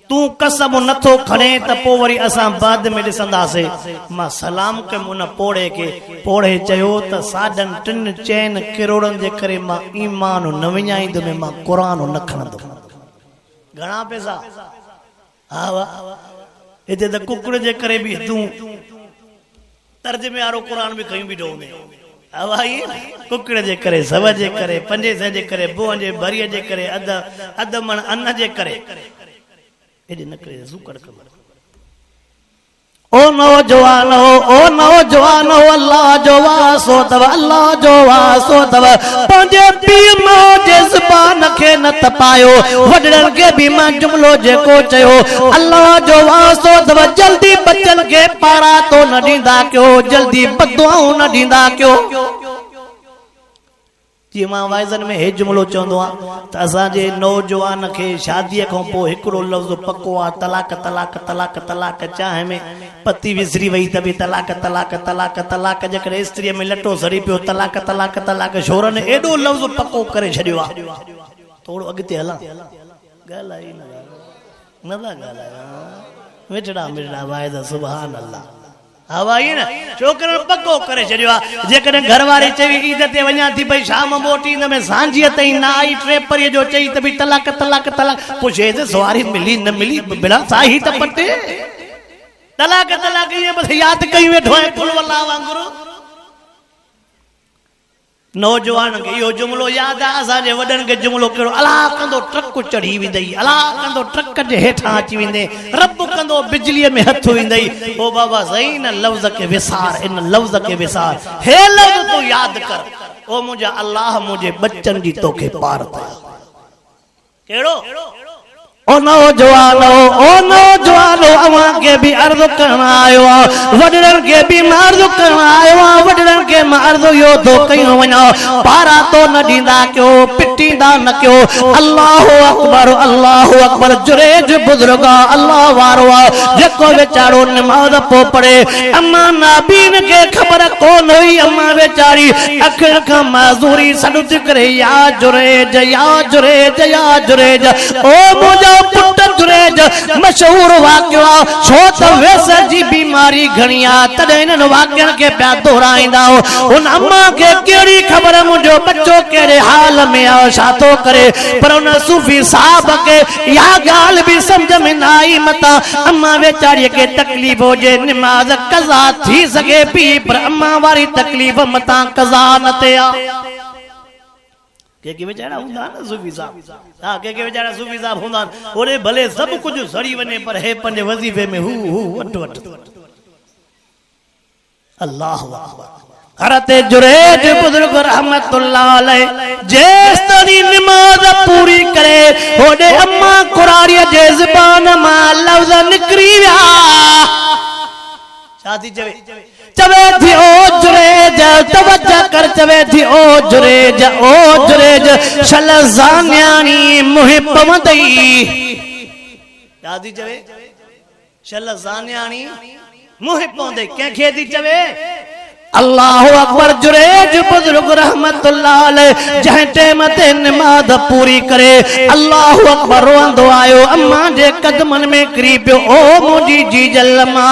तूं कसम नथो खणे त पोइ वरी असां बाद में ॾिसंदासीं मां सलाम कयुमि उन पोड़े खे पोड़े चयो त 3.5 करोड़नि जे करे मां ईमान न विञाईंदुमि मां क़ुरान न खणंदुमि घणा पैसा हा वाह हिते त कुकड़ जे करे बि तूं तर्जुमे वारो क़ुरान बि खयूं बीठो में भाई कुकड़ जे करे सव जे करे 5 जे करे बोअ जे भरीअ जे करे अध मण अन्न जे करे एॾे न करे ज़ुकर कमर ओ नौजवान हो अल्लाह जो वासो तव अल्लाह जो वासो तव पंहिंजे पीउ माउ जे ज़बान खे न तपायो वॾड़नि खे बि मां जुमिलो जेको चयो अल्लाह जो वासो तव जल्दी बच्चनि खे पारा तो न ॾींदा कयो जल्दी बदुआऊं न ॾींदा कयो जी मां वाइज़न में हे जुमिलो चवंदो आहियां त असांजे नौजवान खे शादीअ खां पोइ हिकिड़ो लफ़्ज़ पको आहे तलाक तलाक तलाक तलाक चाहे में पति विसरी वई त बि तलाक तलाक तलाक तलाक जेकॾहिं स्त्रीअ में लटो सड़ी पियो तलाक तलाक तलाक शोरनि एॾो लफ़्ज़ पको करे छॾियो आहे थोरो अॻिते हलां ॻाल्हाई न था ॻाल्हायां मिठड़ा मिठड़ा वाइदा सुभान अल्लाह हवाई न छोकरन पक्को करे छॾियो आहे जेकॾहिं घरवारी चई ईद ते वञा थी भई शाम मोटी इन में सांझीअ ताईं न आई 3 परीअ जो चई त बि तलाक तलाक तलाक पुछे त सवारी मिली न मिली बिना साही त पटे तलाक ये बस याद कई वेठो है कुल वल्लाह वांगुरु नौजवान के यो जुमलो याद आ असांजे वडन के जुमलो कहिड़ो अलाह कंदो ट्रक चढ़ी वेंदई अलाह कंदो ट्रक जे हेठां अची वेंदे रब कंदो बिजलीअ में हथ वेंदई ओ बाबा सही न लफ्ज़ के विसार इन लफ्ज़ के विसार हे लफ्ज़ तू याद कर ओ मुझे अल्लाह मुझे बच्चन जी तोखे पार कयो केड़ो ओ नौजवानो अवां के भी अर्ज करण आयो वडरन के भी अर्ज करण आयो वडरन के अर्ज यो तो कयो वना पारा तो न दींदा क्यों पिटींदा न क्यों अल्लाहु अकबर जुरेज बुजुर्ग अल्लाह वारो जेको बेचारो नमाज पो पढ़े अम्मा नाबीन के खबर कोन हुई अम्मा बेचारी अखर का माजूरी सडुत करे या जुरेज ओ मुझे पुट जुरेज मशहूर वाक्य छो त वैसे जी बीमारी घणी आ तडे इन वाक्यन के प्या दोहराईंदा उन अम्मा के केड़ी खबर मुझो बच्चो केड़े हाल में आ छातो करे पर उन सूफी साहब के या गाल भी समझ में ना आई मता अम्मा बेचारी के तकलीफ हो जे नमाज कज़ा थी सके पी पर अम्मा वारी तकलीफ मता कज़ा न थे आ के बेचारा हुंदा न सूफी साहब हां के बेचारा सूफी साहब हुंदा ओरे भले सब कुछ सड़ी वने पर है पंजे वजीफे में हु वट अल्लाह अकबर हरते जुरेज बुजुर्ग रहमतुल्लाह अलैह जेस्तनी नमाज पूरी करे ओडे अम्मा कुरारी जे ज़बान मा लफ्ज़ निकरी विया शादी चवे थी ओ जुरेज तवज्जो कर चवे थी ओ जुरेज शलज़ान्यानी मुहिब वदई शादी चवे शलज़ान्यानी मुहिब वदई के थी चवे अल्लाह अकबर जुरेज बुजुर्ग रहमतुल्लाह अलैह जह टाइम ते नमाज पूरी करे अल्लाह अकबर रोंदो आयो अम्मा जे कदमन में करी पियो ओ मुजी जी जल्लमा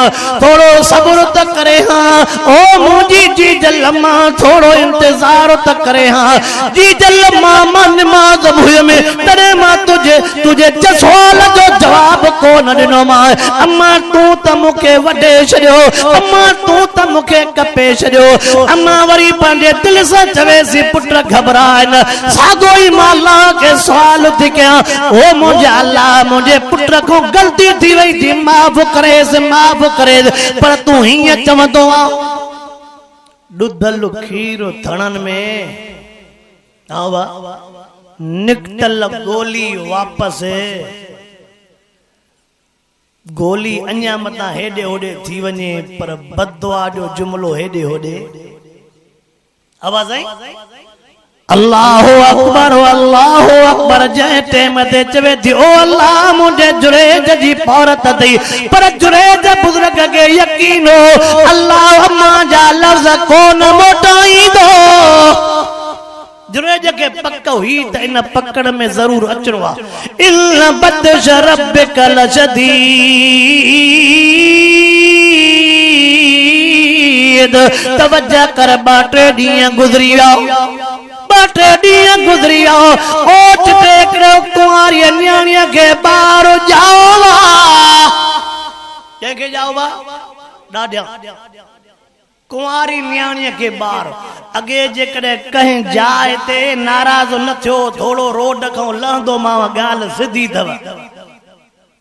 थोड़ो सब्र त करे हां ओ मुजी जी जल्लमा थोड़ो इंतजार त करे हां जी जल्लमा मन नमाज भूय में तरे मां तुझे सवाल जो जवाब को न दिनो मां अम्मा तू त मुके वडे छयो अम्मा तू त मुके कपे अम्मा वरी पंहिंजे दिल से चवे सी पुट घबराए न सागो ही माला के सवाल थी कया ओ मुझे अल्लाह मुझे पुट को गलती थी वई थी माफ करे पर तू ही चवंदो आ दुधल खीर थणन में आवा निकतल गोली वापस गोली अन्या मता हेडे होडे थी वने पर बददुआ जो जुमलो हेडे होडे आवाज आई अल्लाहु अकबर जय टाइम ते चवे थी ओ अल्लाह मुझे जुरेज जी फौरत दई पर जुरेज बुजुर्ग के यकीन हो अल्लाह अम्मा जा लफ्ज कोन मोटाई दो जुरेज के पक हुई त इन पकड़ में जरूर अचणो आ इल्ला बदश रब्बिक लशदीद तवज्जो कर बाटे दिया गुजरिया ओट टेकड़ो कुंवारी न्याणिया के बाहर जाओ के जाओ डाडिया कुंवारी न्याणीअ के बार अगे जेकॾहिं कहीं जाए ते नाराज न थियो थोड़ो रोड खां लहंदो मां गाल सिधी थव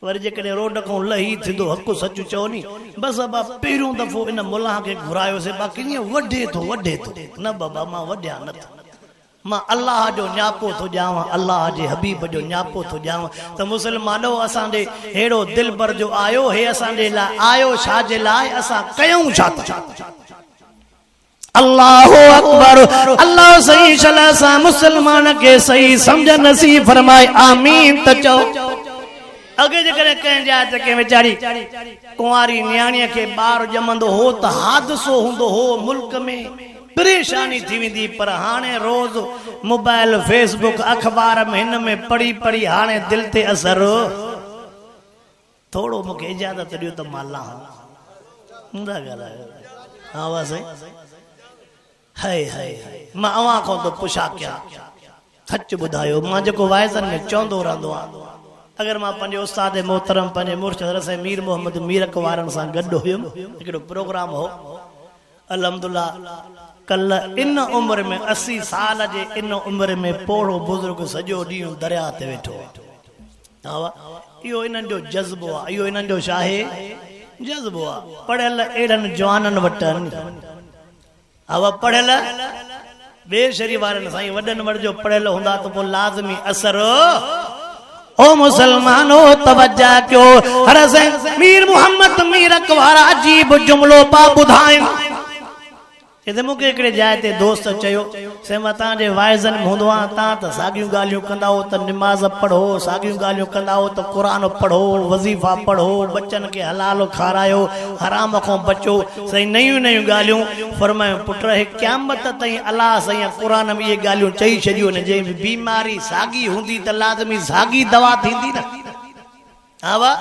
वरी जेकॾहिं रोड खां लही थींदो हक़ सच चओ नी बस बाबा पहिरियों दफ़ो इन मुल्ला खे घुरायोसीं बाक़ी ईअं वढे थो न बाबा मां वढिया न मां अल्लाह जो न्यापो थो ॼावां अल्लाह जे हबीब जो न्यापो थो ॼावां त मुसलमानो असांजे हेड़ो दिल भर जो आयो हे असांजे लाइ आयो छा जे लाइ असां कयूं छा अल्लाह अकबर अल्लाह सही शला मुसलमान के सही समझ नसीब फरमाए आमीन त चओ अगे जेकॾहिं कंहिं जाइ ते कंहिं वीचारी कुंवारी न्याणीअ खे ॿार ॼमंदो हो त हादसो हूंदो हो मुल्क में परेशानी थी वेंदी पर हाणे रोज मोबाइल फेसबुक अखबार में हिन में पढ़ी हाणे दिल ते असर थोड़ो मूंखे इजाज़त ॾियो त मां लाहां हाँ बस हाय मां अवां खां तो पुछा क्या सच ॿुधायो मां जेको वाइज़नि में चवंदो रहंदो आहियां अगर मां पंहिंजे उस्ताद मोहतरम पंहिंजे मुर्शिद हज़रत मीर मोहम्मद मीरक वारनि सां गॾु हुयुमि हिकिड़ो प्रोग्राम हो अल्हम्दुलिल्लाह कल इन उम्र में 80 साल जे इन उम्र में पोड़ो बुजुर्ग सॼो ॾींहुं दरिया ते वेठो इहो इन्हनि जो जज़्बो आहे इहो इन्हनि जो छा आहे जज़्बो आहे पढ़ियल अहिड़नि जवाननि वटि पढ़ियल ॿिए शरीर वारनि साईं वॾनि वॾनि जो पढ़ियल हूंदा त पोइ लाज़मी असर ओ मुसलमानो तवज्जो कयो हज़रत मीर मोहम्मद मीरक वारा अजीब जुमलो पा ॿुधाइनि इते मूंखे हिकिड़े जाइ ते दोस्त चयो से मां तव्हांजे वाइज़नि में हूंदो आहे तव्हां त साॻियूं ॻाल्हियूं कंदा हो त निमाज़ पढ़ो साॻियूं ॻाल्हियूं कंदा हो त क़ुरान पढ़ो वज़ीफ़ा पढ़ो बच्चनि खे हलाल खारायो हराम खां बचो सही नयूं नयूं ॻाल्हियूं फरमायो पुट हे क़यामत ताईं अलाह साईं क़ुरान में इहे ॻाल्हियूं चई छॾियूं आहिनि जंहिं बीमारी साॻी हूंदी त लाज़मी साॻी दवा थींदी न हा वाह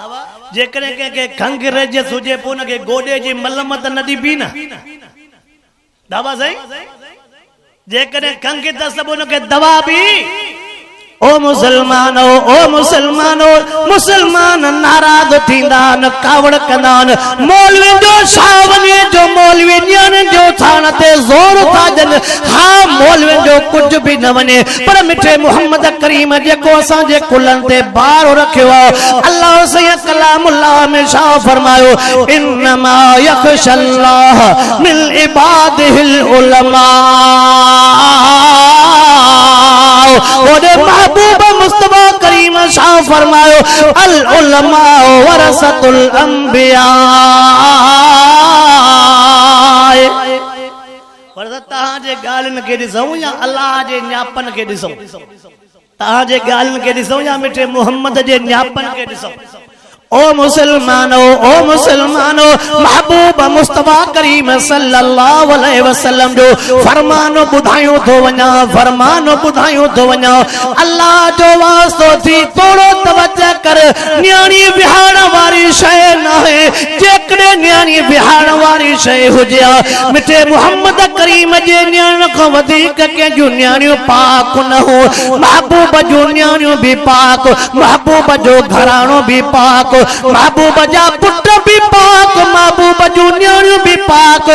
जेकॾहिं कंहिंखे खंघि रजियत हुजे पोइ हुनखे गोॾे जी मलम त न ॾिबी न दवा सही जेकॾहिं खंघि अथसि त उनखे दवा बि ओ मुसलमानो मुसलमान नाराज़ थींदा न कावड़ कंदा न मौलवी जो शावनी जो मौलवी न्याणे जो थान ते ज़ोर था ॾियनि हा मौलवी जो कुझु बि न वञे पर मिठे मोहम्मद करीम जेको असांजे कुलनि ते बारो रखियो आहे अल्लाह सैयद कलामुल्लाह में छा फरमायो इन्नमा यख़शल्लाह मिन इबादिहिल उलमा ओदे महबूब मुस्तफा करीम शाह फरमायो अल उलमा वरसतुल अंबिया पर तहां जे ॻाल्हियुनि खे ॾिसूं या अल्लाह जे न्यापन खे ॾिसूं तहां जे ॻाल्हियुनि खे ॾिसूं या मिठे मोहम्मद जे न्यापन खे ॾिसूं ओ मुसलमानो महबूब मुस्तफा करीम सल्लल्लाहु अलैहि वसल्लम जो फरमानो ॿुधायो थो वञा अल्लाह जो वास्तो थी थोरो तवज्जो कर न्याणी विहाण वारी शइ न आहे जेकॾहिं न्याणी विहाण वारी शइ हुजे मिठे मोहम्मद करीम जे न्याण खां वधीक कंहिंजूं न्याणियूं पाक न हो महबूब जूं न्याणियूं बि पाक महबूब जो घराणो बि पाक महबूब जा पुट भी पाक महबूब जूं न्याणियूं भी पाक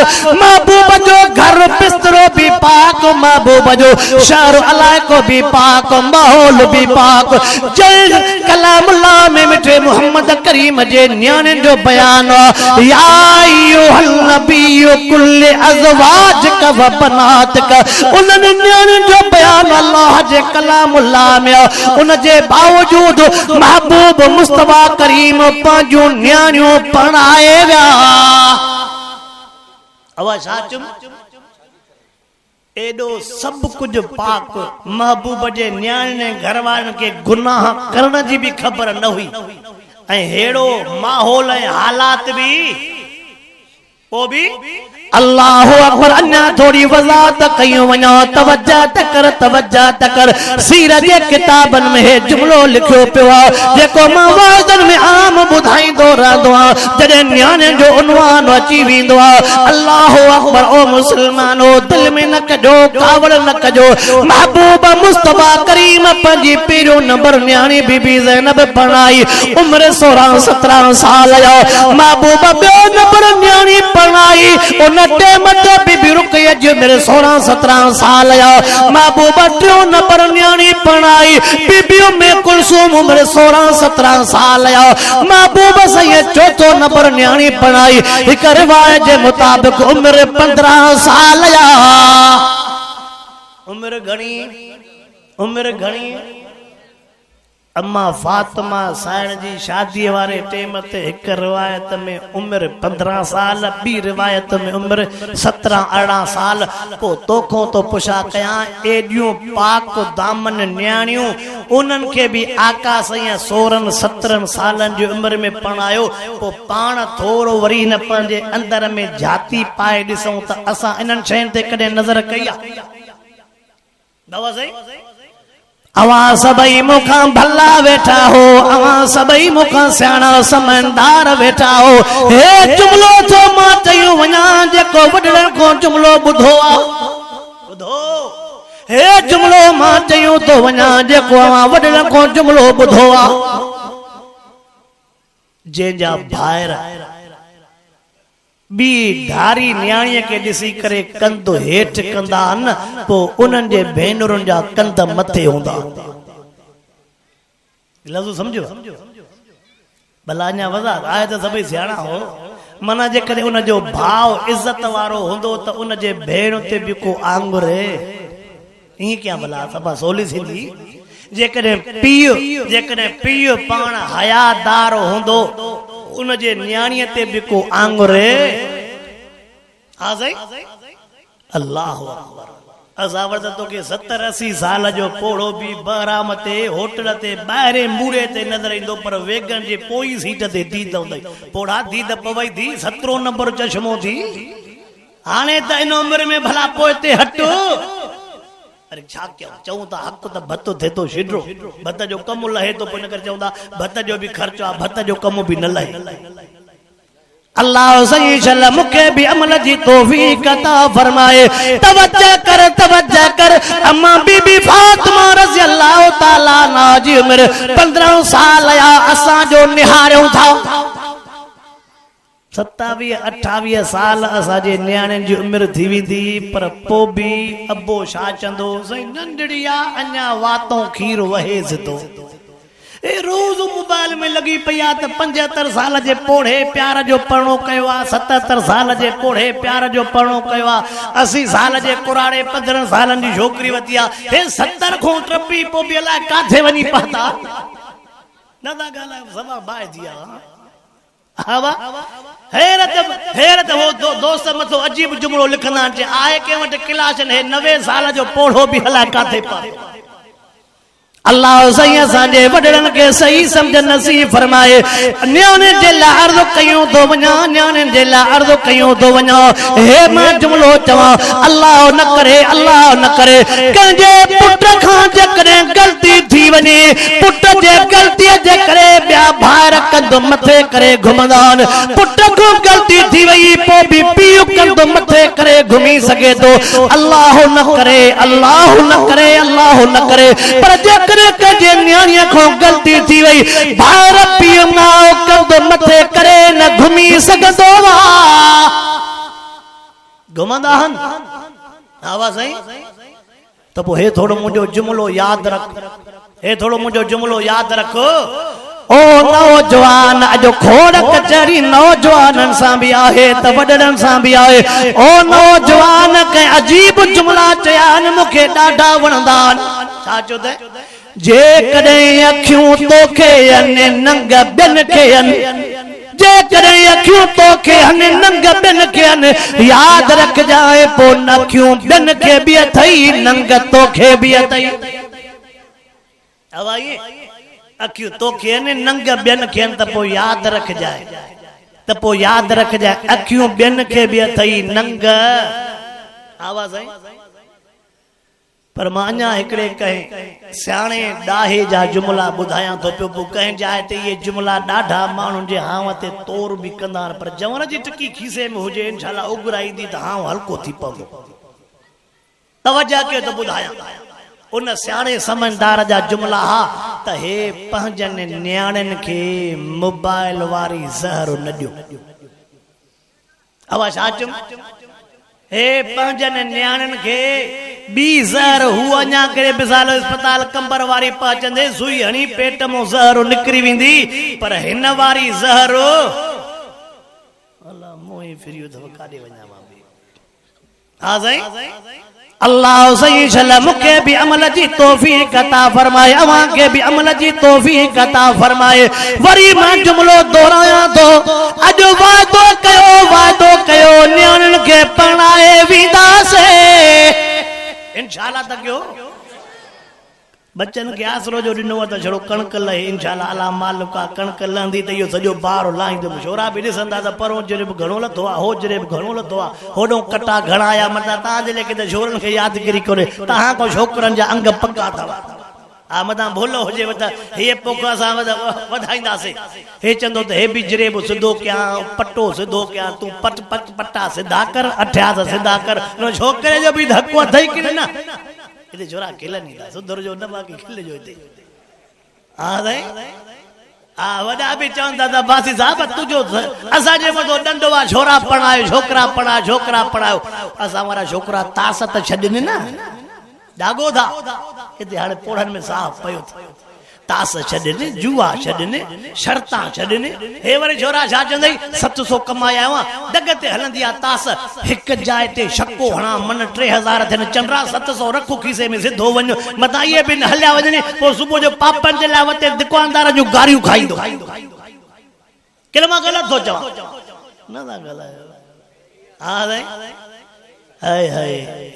महबूब जो घर बिस्तरो भी पाक महबूब जो शहर इलाइको भी पाक माहौल भी पाक जय कलामुल्लाह में मिठे मोहम्मद करीम जे न्याणियुनि जो बयान या अय्युहल नबिय्यु कुल्ल अज़वाजिक व बनातिक उन्हनि न्याणियुनि जो बयान अल्लाह जे कलामुल्लाह में उन जे बावजूद महबूब मुस्तफा करीम पंहिंजूं न्याणियूं पढ़ाए विया एॾो सभु कुझु पाक महबूब जे न्याणे घर वारनि खे गुनाह करण जी बि ख़बर न हुई ऐं हेड़ो माहौल ऐं हालात बि पोइ बि अल्लाह अकबर अन्या थोड़ी वज़ाहत कयूं वञा तवज्जो कर सीरत जे किताबनि में हे जुमलो लिखियो पियो आहे जेको मां वाइदन में आम ॿुधाईंदो रहंदो आहियां जॾहिं न्याणे जो उनवान अची वेंदो आहे अल्लाह अकबर ओ मुसलमानो दिल में न कजो कावड़ न कजो महबूब मुस्तफा करीम पंहिंजी पहिरियों नंबर न्याणी बीबी ज़ैनब पढ़ाई उम्र 16-17 साल जो महबूब ॿियो नंबर न्याणी पढ़ाई उन बीबी रुकैया जो मेरे 16-17 साल महबूब टियों नंबर न्याणी पढ़ाई बीबी में कुलसूम उम्र 16-17 साल महबूब सैयद चौथो नंबर न्याणी पढ़ाई एक रिवायत के मुताबिक उम्र 15 साल उम्र घणी अम्मा फातिमा साइण जी शादी वाले टेम ते एक रिवायत में उम्र 15 साल बी रिवायत में उम्र 17-18 साल को तोखो तो पुछा कया एडियो पाक दामन न्याणियों उन्हनि खे भी आका सैया 16-17 सालन जी उम्र में पढ़ायो को पाण थोरो वरी न पंहिंजे अंदर में जाती पाए ॾिसूं त असां इन्हनि शयुनि ते कॾहिं नज़र कई आहे दवा सही अवां सभई मुखां भला वेठा हो अवां सभई मुखां सियाणा समझदार वेठा हो हे जुमलो तो मां चयो वञा जेको वॾड़नि को जुमलो ॿुधो हे जुमलो मां चयो तो वञा जेको अवां वॾड़नि को जुमलो ॿुधो जंहिंजा भाइर बी धारी न्याणीअ खे ॾिसी करे कंध हेठि कंदा आहिनि पोइ उन्हनि जे भेनरुनि जा कंध मथे हूंदा। लफ़्ज़ सम्झो भला अञा वज़ा आहे त सभई सियाणा हो माना जेकॾहिं उनजो भाव इज़त वारो हूंदो त उनजे भेण ते बि को आंगुर ईअं क्या भला सभा सोली थींदी। जेकॾहिं पीउ पाण हयादार हूंदो उनजे न्याणीअ ते बि को आंगुर हा साईं अल्लाह अकबर। असां वटि तोखे 70-80 साल जो पोड़ो बि बहराम ते होटल ते ॿाहिरे मूड़े ते नज़र ईंदो पर वेगन जे पोई सीट ते दीद हूंदई। पोड़ा दीद पवई थी 17 नंबर चश्मो थी हाणे त इन उमिरि में भला पोइ ते हट। अरे छा कयूं चऊं था हक़ त भत थिए थो शिड्रो भत जो कमु लहे थो पोइ इन करे चऊं था भत जो बि ख़र्चो आहे भत जो कमु बि न लहे। अल्लाह सही शल मुखे भी अमल जी तौफीक अता फरमाए। तवज्जो कर अम्मा बीबी फातिमा रज़ी अल्लाह ताला अन्हा जी उम्र 15 साल या असां जो निहारियूं था। 27-28 साल असांजे न्याणियुनि जी उम्र थी वेंदी पर पोइ बि अबो छा चंदो सही नंढड़ी आहे अञा वातों खीर वहे सिधो। रोज मोबाइल में लगी पई आहे त 75 साल जे पोढ़े प्यार जो परणो कयो आहे 77 साल जे पोढ़े प्यार जो परणो कयो आहे 80 साल जे कुराड़े 15 सालनि जी छोकिरी वती आहे हे 70 खां टपी पोइ बि अलाए काथे वञी पहुता न था ॻाल्हायो सभा बाहि थी हा वाह हैरत वो दोस्त मथो अजीब जुमलो लिखंदा आहिनि आहे कंहिं वटि क्लास हे 90 साल जो पोढ़ो बि अलाए काथे पहुतो। अल्लाह सही असांजे वॾड़नि खे सही सम्झ नसीब फरमाए। न्याणे जे लाइ अर्ज़ कयूं थो वञा न्याणे जे लाइ अर्ज़ कयूं थो वञा हे मां जुमलो चवां अल्लाह न करे कंहिंजे पुट खां जेकॾहिं ग़लती थी वञे पुट जे ग़लतीअ जे करे ॿिया भाइर कंध मथे करे घुमंदा आहिनि। पुट खां ग़लती थी वई पोइ बि पीउ कंध मथे करे घुमी सघे थो। अल्लाह न करे पर जेकॾहिं कजे न्याणीअ खां ग़लती थी वई भाइर पीउ मां कंध मथे करे न घुमी सघंदो घुमंदा आहिनि आवाज़ साईं त पोइ हे थोरो मुंहिंजो जुमलो यादि रख ओ नौजवान अॼु खोड़ कचहरी नौजवाननि सां बि आहे त वॾड़नि सां बि आहे। ओ नौजवान कंहिं अजीब जुमला चया आहिनि मूंखे ॾाढा वणंदा आहिनि। छा चयो त जेकॾहिं अखियूं तोखे आहिनि नंग ॿियनि खे आहिनि जेकॾहिं अखियूं तोखे आहिनि नंग ॿियनि खे आहिनि यादि रखजांइ पोइ अखियूं ॿियनि खे बि अथई नंग तोखे बि अथई। अखियूं तोखे आहिनि नंग ॿियनि खे आहिनि त पोइ यादि रखजांइ अखियूं ॿियनि खे बि अथई नंग आवाज़ आई। पर मां अञा हिकिड़े कंहिं सियाणे ॾाहे जा जुमला ॿुधायां थो पियो पोइ कंहिं जाइ ते इहे जुमला ॾाढा माण्हुनि जे हाव ते तौर बि कंदा आहिनि पर जवण जी टिकी खीसे में हुजे इनशाला उघरा ईंदी त हाव हल्को थी पवंदो। तवज्जो कयो त ॿुधायां उन सियाणे समझदार जा जुमला हा त हे पंहिंजनि न्याणियुनि खे मोबाइल वारी ज़हर न ॾियो। अवा छा चुम हे पंहिंजनि न्याणियुनि खे ॿी ज़हर हू अञा कहिड़े मिसाल अस्पताल कंबर वारी पहुचंदे सुई हणी पेट मां ज़हर निकिरी वेंदी पर हिन वारी ज़हर अल्लाह मोही फिरियो अथव काॾे वञा मां बि हा साईं। अल्लाह सही शल मुखे भी अमल जी तौफीक अता फरमाए अवां के भी अमल जी तौफीक अता फरमाए। वरी मां जुमलो दोहरायां थो अॼु वादो कयो न्याणियुनि खे पढ़ाए वेंदासीं इंशाअल्लाह त कयो बच्चन के आसरो जो ॾिनो आहे त छड़ो कणक लहे इंशाअल्लाह अला मालिका कणक लहंदी त इहो सॼो बार लाहींदो। छोरा बि ॾिसंदा त परो जरे बि घणो लथो आहे हो जरे बि घणो लथो आहे होॾो कटा घणा आया मतिलबु तव्हांजे लेखे त छोरनि खे यादगिरी कोन्हे तव्हां को छोकिरनि जा अंग पका अथव हा मथां भुल हुजे त हे पोख असां वधाईंदासीं हे चवंदो त हे बि जरेब सिधो कयां पटो सिधो कयां तूं पटा सिधा कर अठियास सिधा कर छोकिरे जो बि धको अथई कि न इते छोरा खिलनि था सुधर जो न बाक़ी खिल जो हिते हा साईं वॾा बि चवनि था त बासी साहब तुंहिंजो असांजे मथां ॾंडो आहे छोरा पढ़ायो छोकिरा पढ़ायो असां वारा छोकिरा तास त छॾनि न ॾागो था हिते हाणे पोड़नि में साहु पियो तास छॾनि जुआ छॾनि शर्तां छॾनि हे वरी छोरा छा चवंदई 700 कमाया आहियां डग ते हलंदी आहे तास हिकु जाइ ते छको हणा मन 3000 थियनि चंडरा 700 रखो खीसे में सिधो वञो मथां इहे बि न हलिया वञनि पोइ सुबुह जो पापनि जे लाइ वटे दुकानदार जूं गारियूं खाईंदो कहिड़ो मां ग़लति थो चवां न था ॻाल्हायो हा साईं हाय हाय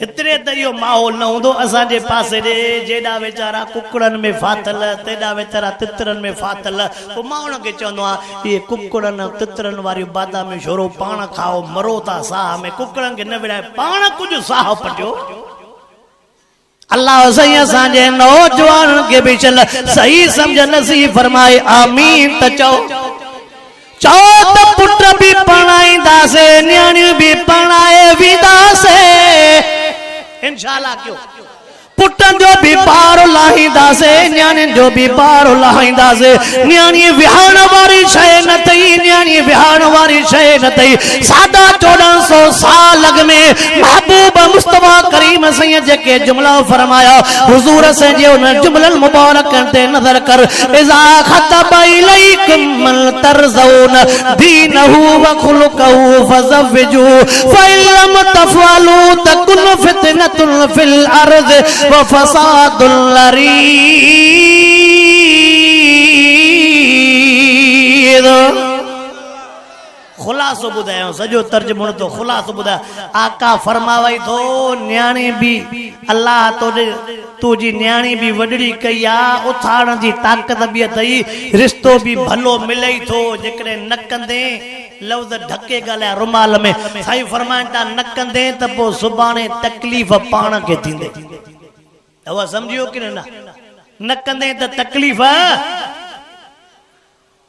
एतिरे त इहो माहौल न हूंदो असांजे पासे ॾे जेॾा वीचारा कुकड़नि में फाथल तेॾा वीचारा तितरनि में फाथल पोइ मां उनखे चवंदो आहियां इहे कुकड़नि तितरनि वारियूं बादामी छोरो पाण खाओ मरो था साह में कुकड़नि खे न विड़ाए पाण कुझु साह पटियो अल्लाह सही असांजे नौजवाननि खे बि चल सही सम्झ नसीब फरमाए आमीन त चओ चओ त पुट भी पढ़ाईंदासे न्याणियूं भी पढ़ाए वेंदासे इंशाअल्लाह क्यों पुटन जो भी पार लाहींदासे न्याणियुनि जो भी पार लाहींदासे न्याणी विहाण वारी शइ न अथई न्याणी विहाण वारी शइ न अथई 1450 साल में महबूब मुस्तफा करीम सैयद जेके जुमला फरमाया हुजूर से जे उन जुमलन मुबारकन ते नजर कर इज़ा खतब इलैकुम मन तरज़ौन दीनहु व खुलुकहु फज़व्विजू फइल्लम तफअलू तकुन फितनतुन फिल अर्ज़ वफसादुल लरीद खुलासो ॿुधायो सॼो तर्जुमो तो खुलासो ॿुधायो आका फरमावई थो न्याणी भी अल्लाह तुझी न्याणी भी वडड़ी कई आ उथारण जी ताकत भी अथई रिश्तो भी भलो मिले थो जेकॾहिं न कंदे लफ्ज़ ढके ॻाल्हाए रुमाल में साईं फरमाइनि था न कंदे त पोइ सुभाणे तकलीफ़ पाण खे थींदे तव्हां समझियो कि न कंदे त तकलीफ़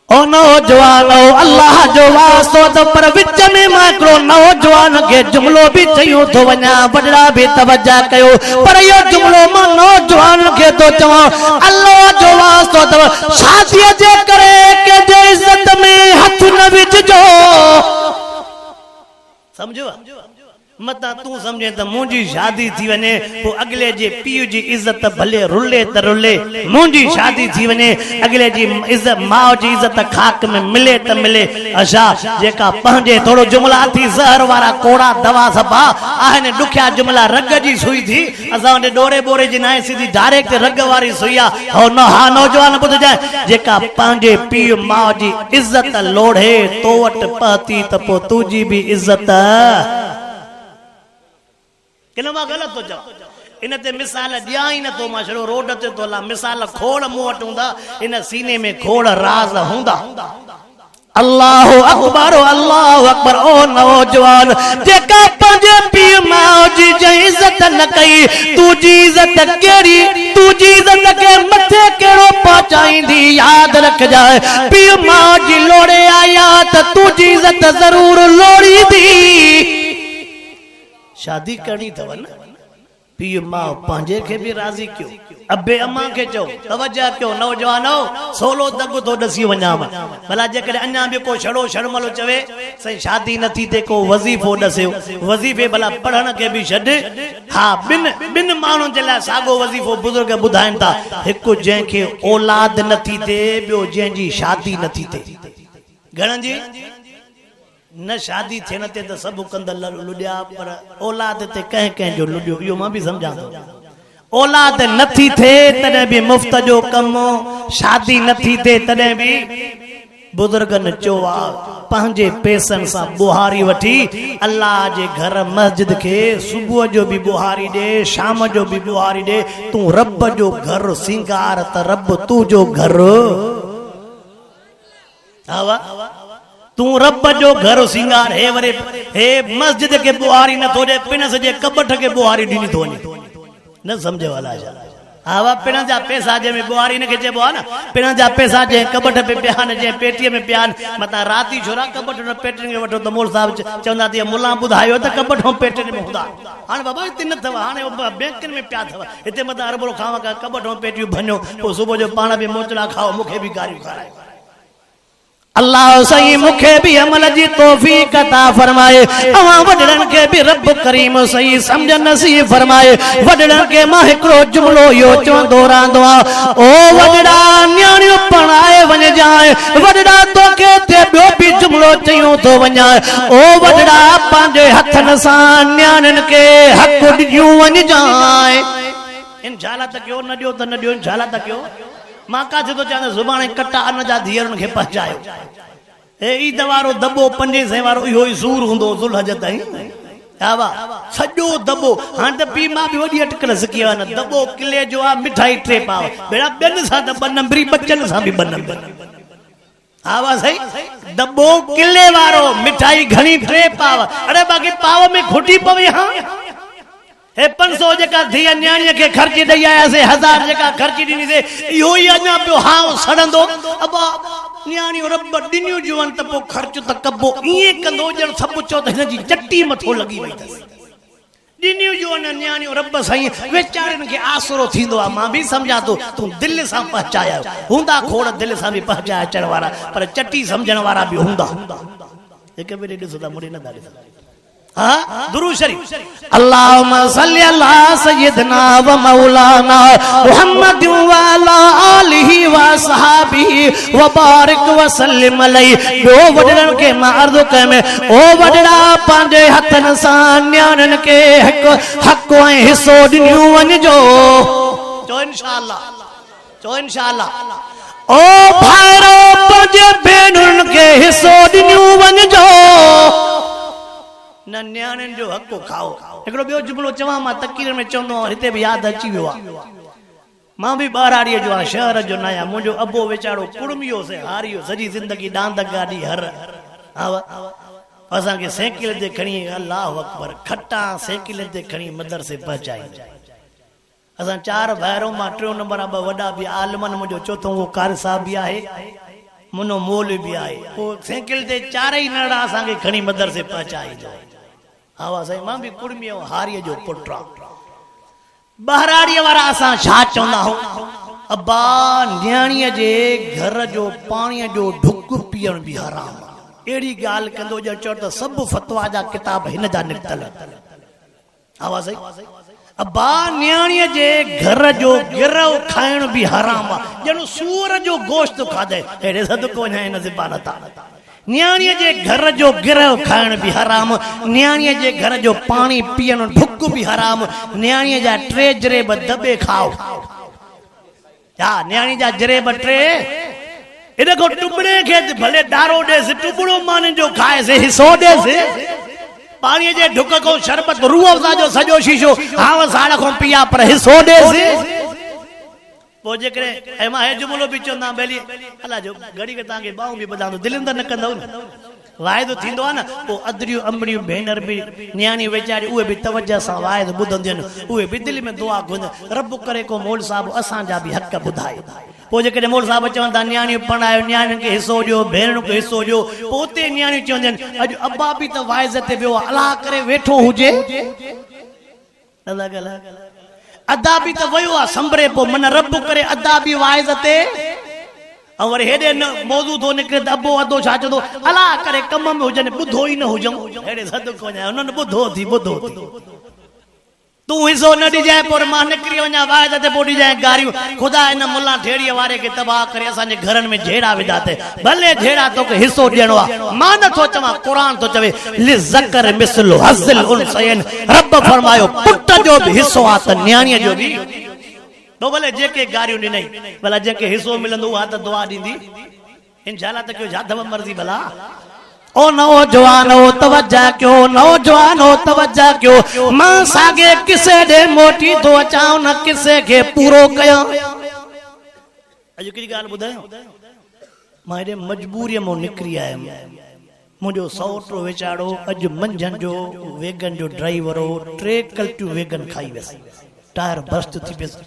ओ नौजवानो अल्लाह जो वास्तो तो पर विच में माइक्रो नौजवान के जुमलो भी चयो तो वना बड़ा भी तवज्जो कयो पर यो जुमलो मां नौजवान के तो चवा अल्लाह जो वास्तो तो शादी जे करे के जे इज्जत में हथ न विझजो समझो मता तू समझे त मुंहिंजी शादी थी वने तो अगले जे पीउ जी इज्जत भले रुले त रुले मुंहिंजी शादी थी वने अगले जी इज्जत माउ जी इज्जत खाक में मिले त मिले अच्छा जेका पंहिंजे थोड़ो जुमला थी ज़हर वारा कोड़ा दवा सभा आहिनि ॾुखिया जुमला रग जी सुई थी असां वटि डोरे बोरे जी नाहे सीधी डायरेक्ट रग वारी सुई आहे हो न हा नौजवान ॿुधजाए जेका पंहिंजे पीउ माउ जी इज्जत लोढ़े तो वटि पहुती त पोइ तुंहिंजी बि इज्जत मां ग़लति थो चवां इन ते मिसाल ॾियां ई नथो मां छड़ो रोड ते तो हलां मिसाल खोड़ मूं वटि हूंदा इन सीने में खोड़ राज़ हूंदा अल्लाहु अकबर ओ नौजवान जेका पंहिंजे पीउ माउ जी इज्जत न कई तुंहिंजी इज्जत कहिड़ी तुंहिंजी इज्जत खे मथे कहिड़ो पहुचाईंदी यादि रखजाए पीउ माउ जी लोड़े आया त तुंहिंजी इज्जत ज़रूर लोड़ींदी शादी करनी थव न पीउ माउ पंहिंजे खे भी राज़ी कयो अबे अम्मा खे चओ तवज्जो कयो नौजवानो सोलो दग तो ॾसी वञा भला जेकॾहिं अञा बि को छड़ो शर्मलो चवे सही शादी नथी थे को वज़ीफ़ो ॾसियो वज़ीफ़े भला पढ़ण खे भी छॾ हा ॿिन माण्हुनि जे लाइ साॻो वज़ीफ़ो बुज़ुर्ग ॿुधाइनि था हिकु जंहिंखे औलाद नथी थे ॿियो जंहिंजी शादी नथी थे घणनि जी न शादी थियण ते त सभु कंद लुॾिया पर औलाद ते कंहिं जो लुॾियो इहो मां बि सम्झां थो औलाद नथी थे तॾहिं बि मुफ़्त जो कमु शादी नथी थे तॾहिं बि बुज़ुर्गनि चयो आहे पंहिंजे पैसनि सां बुहारी वठी अल्लाह जे घर मस्जिद खे सुबुह जो भी बुहारी ॾे शाम जो भी बुहारी ॾे तूं रब जो घर सिंगार त रब तू जो घर तू रब जो घर सिंगार हे वरे हे मस्जिद के बुहारी न थो ॾे पिण सॼे कबठ के बुहारी ॾिनी थो वञे न सम्झे वाला हा पिण जा पैसा जंहिंमें बुहारी न खे चइबो आहे न पिण जा पैसा जंहिं कबठ पे पिया आहिनि जंहिं पेटीअ में पिया आहिनि मथां राति छोरा कबठ न पेटियुनि खे वठो त मोल साहिब चवंदा तीअं मुला ॿुधायो त कबठ ऐं पेटियुनि में हूंदा हाणे बाबा हिते न अथव हाणे बैंकुनि में पिया अथव हिते मथां अरबो खाव कबठ ऐं पेटियूं भञो पोइ सुबुह जो पाण बि मोचड़ा खाओ मूंखे बि गारियूं खारायो अल्लाह सही मुखे भी अमल जी तौफीक अता फरमाए अवा वडड़न के भी रब करीम सही समझ नसीब फरमाए वडड़न के मां हिकड़ो जुमलो यो चवंदो रहंदो आ ओ वडड़ा न्याणियो पढ़ाए वञ जाए वडड़ा तोखे ते ॿियो भी जुमलो चयो तो वञाए ओ वडड़ा पंहिंजे हथन सां न्याणियुनि खे हक़ ॾियूं वञ जाए इन झाला त कयो न ॾियो त न ॾियो झाला त कयो मां काथे तो चाहे जुबान कटा अन जा धीअरुनि खे पहुचायो ए ईद वारो दॿो 500 वारो इहो ई सूर हूंदो ज़ुल्हज ताईं हा वाह सॼो दॿो हाणे त पी मां बि वॾी अटकल सिकी आहे न दॿो किले जो आहे मिठाई 3 पाव बेड़ा ॿियनि सां त 2 नंबरी बच्चनि सां बि 2 नंबर हा वाह सही दॿो किले वारो मिठाई घणी 3 पाव अरे बाक़ी पाव में खुटी पवे हां हे 500 जेका धीअ न्याणीअ खे ख़र्ची ॾेई आयासीं 1000 जेका ख़र्ची ॾिनीसीं इहो ई अञा पियो हाव सड़ंदो अबा न्याणियूं रब ॾिनियूं जुवन त पोइ ख़र्च त कबो ईअं कंदो ॼण सभु चओ त हिन जी चटी मथो लॻी वई अथसि ॾिनियूं जुवन न्याणियूं रब साईं वेचारनि खे आसरो थींदो आहे मां बि सम्झां थो तूं दिलि सां पहुचाया हूंदा खोड़ दिलि सां बि पहुचाए अचण वारा पर चटी सम्झण वारा बि हूंदा हिकु भेरे ॾिसो था मुड़े नथा ॾिसो दुरूद शरीफ अल्लाहुम्मा सल्ली अला सय्यदना व मौलाना मुहम्मद व अला आलिहि व सहाबिहि व बारिक व सल्लिम अलैहि जो वडड़न के मां अर्ज़ कमे ओ वडड़ा पंहिंजे हथन सां न्याणियुनि खे हक़ ऐं हिसो ॾिनियूं वञिजो चओ इंशाअल्लाह ओ भाइरो पंहिंजे भेनरुनि खे हिसो ॾिनियूं वञिजो न न्याणियुनि जो हक़ खाओ हिकिड़ो ॿियो जुमिलो चवां मां तक़रीर में चवंदो आहियां हिते बि यादि अची वियो आहे मां बि ॿारहाड़ीअ जो आहियां शहर जो न आहियां मुंहिंजो अबो वीचारो कुड़मियो से हारियो सॼी ज़िंदगी डांद गाॾी हर असांखे साइकिल ते खणी अल्लाह अकबर खटा साइकिल ते खणी मदरसे पहुचाई असां 4 भाइरों मां 3 नंबर 2 वॾा बि आलमन मुंहिंजो चोथों उहो कारी साहब बि आहे मुनो मोल बि आहे पोइ साइकिल ते 4 ई नड़ा असांखे खणी मदरसे पहुचाई हा साईं मां बि कुड़मीअ हारीअ जो पुटु ॿारहाड़ीअ वारा असां छा चवंदा हो अब्बा न्याणीअ जे घर जो पाणीअ जो ढुक पीअण बि हराम अहिड़ी ॻाल्हि कंदो ॼण चओ त सभु फतवा जा किताब हिन जा निकितल हा साईं अब्बा न्याणीअ जे घर जो गिरव खाइण बि हराम आहे ॼण सूअर जो गोश्त खाधे अहिड़े सदको वञा हिन ज़बान तां न्याणीअ जे घर जो गिरव खाइण बि हराम न्याणीअ जे घर जो पाणी पीअण ढुक बि हराम न्याणीअ जा 3 जरेब दॿे खाओ हा न्याणी जा जरेब 3 इन को टुकड़े खे भले डारो ॾेसि टुकड़ो माने जो खाएसि हिसो ॾेसि पाणीअ जे ढुक को शरबत रूह अफ़ज़ा जो सॼो शीशो हाव साड़ खां पिया पर हिसो ॾेसि पोइ जेकॾहिं ऐं मां हे जुमिलो बि चवंदा भली अलाह जो घड़ी के तव्हांखे ॿाहूं बि ॿुधाईंदो दिलि त न कंदव न वाइदो थींदो आहे न पोइ अदरियूं अंबड़ियूं भेनर बि न्याणी वीचारी उहे बि तवजह सां वाइदो ॿुधंदियूं आहिनि उहे बि दिलि में दुआ घुरनि रब करे को मोल साहिब असांजा बि हक़ ॿुधाए पोइ जेकॾहिं मोल साहिब चवनि था न्याणियूं पढ़ायो न्याणियुनि खे हिसो ॾियो भेनरुनि खे हिसो ॾियो पोइ उते न्याणियूं चवंदियूं आहिनि अॼु अब्बा बि त वाइज़ ते वियो आहे अलाह करे वेठो हुजे अदा बि त वियो आहे संभरे पोइ मन रब करे अदा बि वाइज़ ते ऐं वरी हेॾे न मौज़ू थो निकिरे त अबो अदो छा चवंदो अलाह करे कम में हुजनि ॿुधो ई न हुजऊं अहिड़े सदको वञा हुननि ॿुधो थी तूं हिसो न ॾिजाए पोइ मां निकिरी वञा वाइद ते पोइ ॾिजाए गारियूं ख़ुदा हिन मुल्ला ठेड़ीअ वारे खे तबाह करे असांजे घरनि में जहिड़ा विधा अथई भले जहिड़ा तोखे हिसो ॾियणो आहे मां नथो चवां क़ुर थो चवे लिज़कर मिस्लु हज़्ज़िल उनसयैन रब फरमायो पुट जो बि हिसो आहे त न्याणीअ जो बि तो भले जेके गारियूं ॾिनई भला जंहिंखे हिसो मिलंदो उहा त दुआ ॾींदी इंशाअल्लाह त कयो जाधव मर्ज़ी भला ओ नौजवानो तवज्जो क्यों नौजवानो तवज्जो क्यों मां सागे किसे दे मोटी तो अचाऊं न किसे के पूरो कया अॼु कहिड़ी ॻाल्हि ॿुधायो मां हेॾे मजबूरीअ मां निकिरी आयुमि मुंहिंजो सौटो वीचारो अॼु मंझंदि जो वेगन जो ड्राइवर हो 3 कल्टियूं वेगन खाई वियसि टायर बस्ट थी पियसि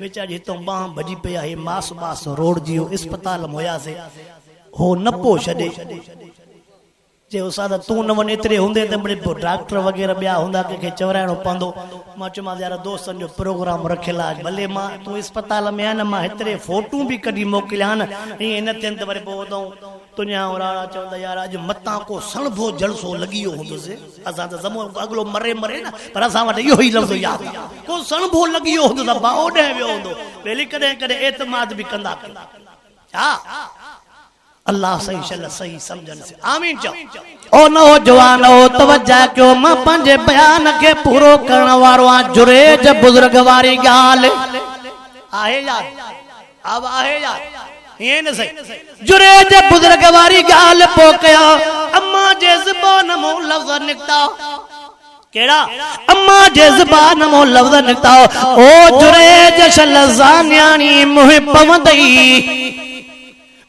वीचारी हितां बाह भॼी पई आहे मास मास रोड जी अस्पताल में हुयासीं हो न पोइ छॾे चयो सादा तूं न वञ एतिरे हूंदे त बड़े डॉक्टर वग़ैरह ॿिया हूंदा कंहिंखे चवराइणो पवंदो मां चयोमांसि यार दोस्तनि जो प्रोग्राम रखियलु आहे भले मां तूं अस्पताल में आहे न मां हेतिरे फोटूं बि कढी मोकिलिया न ईअं न थियनि त वरी पोइ तुझा उराड़ा चवंदा यार अज मता को सणभो जलसो लगियो हुंदुसे असा त समो अगलो मरे मरे ना पर असा वट इहो ही लफ्ज़ याद को सणभो लगियो हुंदो त बाओ ॾे वियो हुंदो वेली कदे कदे एतमाद भी कंदा हा अल्लाह सही शल सही समझन से आमीन चो ओ नौजवानो तवज्जो कयो मां पंजे बयान के पूरो करण वारो आ जुरेज बुजुर्ग वारी गाल आहे यार अब आहे यार ये न सही जुरेज बुजुर्ग वारी गाल पो कया अम्मा जे ज़बान मो लफ्ज़ निकता केड़ा अम्मा जे ज़बान मो लफ्ज़ निकता ओ जुरेज शल ज़ान्यानी मुहि पवंदई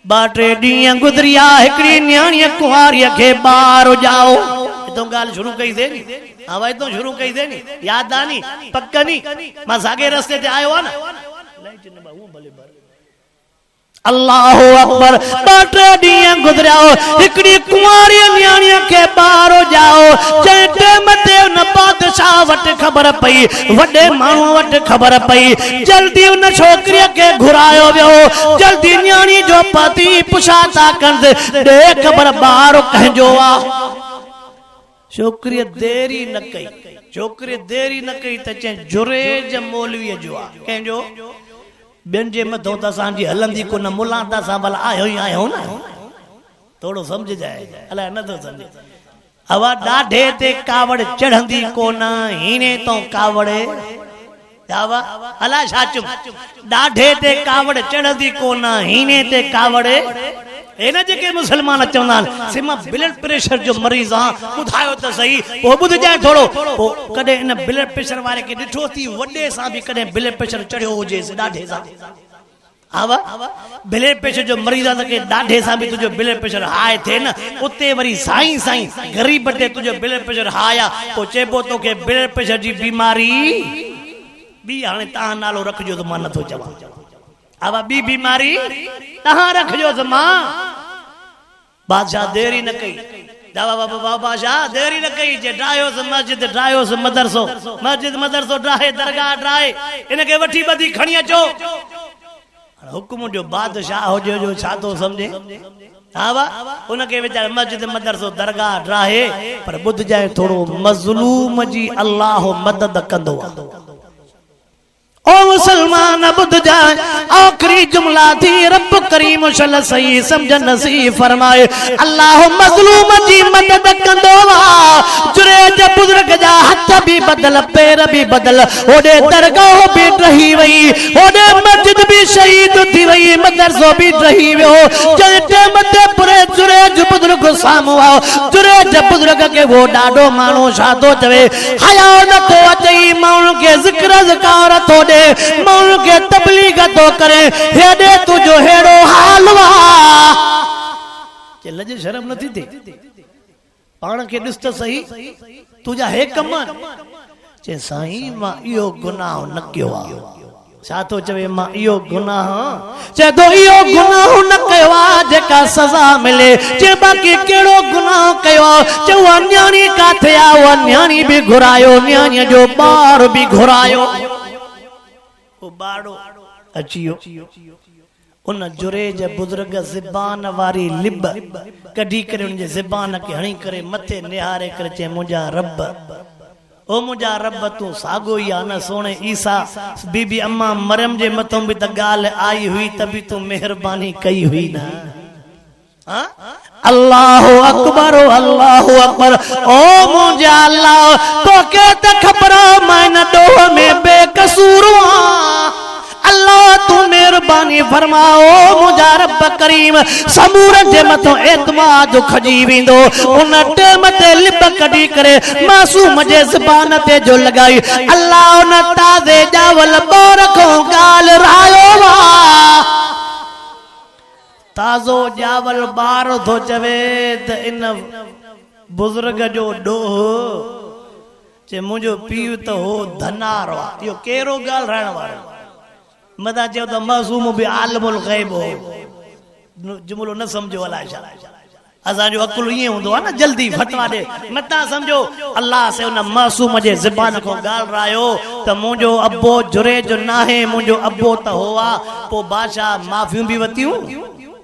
बाटे ॾींहं गुज़रिया हिकिड़ी न्याणीअ कुंवारीअ खे ॿार जाओ इतो ॻाल्हि शुरू कई थे नी हा भाई तो शुरू कई थे नी याद आ नी पक्क नी मां सागे रस्ते ते आयो आ ना अल्लाह अकबर बाटे ॾींहं गुज़रिया हिकिड़ी कुंवारीअ न्याणीअ खे ॿार जाओ जंहिं टाइम ते उन बादशाह वटि ख़बर पई वॾे माण्हू वटि ख़बर पई जल्दी उन छोकिरीअ खे घुरायो वियो जल्दी न्याणी जो पति पुछा कंदे ॾे ख़बर ॿार कंहिंजो आहे छोकिरीअ देरी न कई छोकिरीअ देरी न कई त चई जुरेज मौलवीअ जो आहे कंहिंजो बेन जे मथो त असांजी हलंदी को न मुला त असां भला आयो ई आहियूं न थोरो सम्झ जाए अलाए नथो सम्झे हवा ॾाढे ते कावड़ चढ़ंदी कोन हीने तो कावड़े जावा अलाए छा चुम ॾाढे ते कावड़ चढ़ंदी कोन हीने ते कावड़े एना जेके मुसलमान चवंदा आहिनि सिमा ब्लड प्रेशर जो मरीज़ आ ॿुधायो त सही पोइ ॿुधजाए थोरो पोइ कॾहिं इन ब्लड प्रेशर वारे खे ॾिठो थी वॾे सां बि कॾहिं ब्लड प्रेशर चढ़ियो हुजेसि ॾाढे सां हा ब्लड प्रेशर जो मरीज़ आहे त के ॾाढे सां बि तुंहिंजो ब्लड प्रेशर हाई थिए न उते वरी साईं साईं ग़रीब ते तुंहिंजो ब्लड प्रेशर हाई आहे पोइ चइबो तोखे ब्लड प्रेशर जी बीमारी ॿी हाणे तव्हां नालो रखिजो त मां नथो चवां अब बी बीमारी तहां रखजो त मां बादशाह देरी न कई दावा बाबा बादशाह देरी न कई जे ड्रायो से मस्जिद ड्रायो से मदरसो ड्राहे दरगाह ड्राहे इनके वठी बदी खणी अचो हुकुम जो बादशाह हो जो छा तो समझे हा वा उनके वीचारे मस्जिद मदरसो दरगाह ड्राहे पर बुध जाए थोड़ो मजलूम जी अल्लाह मदद कंदो ओ मुसलमान बुध जाए आखिरी जुमला थी रब करीम शल सही समझ नसीब फरमाए अल्लाह मजलूम जी मदद कंदो वा जुरेज बुजुर्ग जा हथ भी बदल पैर भी बदल ओडे दरगाह भी रही वई ओडे मस्जिद भी शहीद थी वई मदरसो भी रही वियो जंहिं मथे पूरे जुरेज बुजुर्ग साम्हूं आओ जुरेज बुजुर्ग के वो ॾाढो माण्हू छा थो चवे हया नथो अचे माण्हू के ज़िक्र ज़कार थो ॾे माण्हू के तबलीग तो करे हेॾे तुंहिंजो हेड़ो हाल वा लज शर्म नथी थिए पाण खे ॾिस त सही तुंहिंजा हे कम चे साईं मां इहो गुनाह न कयो आहे छा थो चवे मां इहो गुनाह चे तो इहो गुनाह न कयो आहे जेका सज़ा मिले चे बाक़ी कहिड़ो गुनाह कयो चे उहा न्याणी काथे आहे उहा न्याणी बि घुरायो न्याणीअ जो ॿार बि घुरायो बाड़ो अचियो उन जुरेज बुजुर्ग ज़बान वारी लिब कढी करे उन जे ज़बान के हणी करे मथे निहारे करे चे मुंहिंजा रब ओ मुंहिंजा रब तूं साॻो ई आहे न सोणे ईसा बीबी अम्मा मरियम जे मथों बि त ॻाल्हि आई हुई त बि तूं महिरबानी कई हुई न अल्लाह अकबर ओ मुंहिंजा अल्लाह तोखे त ख़बर मां न ॾोह में बेकसूर अल्लाह तू मेहरबानी फरमाओ मुंहिंजा रब करीम समूरनि जे मथां एतमाद खजी वेंदो उन टेम ते लिब कढी करे मासूम जे ज़बान ते जो लॻाई अल्लाह उन ताज़े ॼावल ॿार खां ॻाल्हि रायो वा ताज़ो ॼावल ॿार थो चवे त इन बुज़ुर्ग जो ॾोह चे मुंहिंजो पीउ त हो धनार हुआ इहो कहिड़ो ॻाल्हाइण वारो मदा चयो त मासूम बि आलमुल ग़ैब हो जुमलो न समझो अलाए छा असांजो अकुल ईअं हूंदो आहे न जल्दी फतवा ॾे नथा समझो अल्लाह से उन मासूम जे ज़बान खां ॻाल्हायो त मुंहिंजो अबो जुरेज नाहे मुंहिंजो अबो त हो आहे पोइ बादशाह माफ़ियूं बि वरितियूं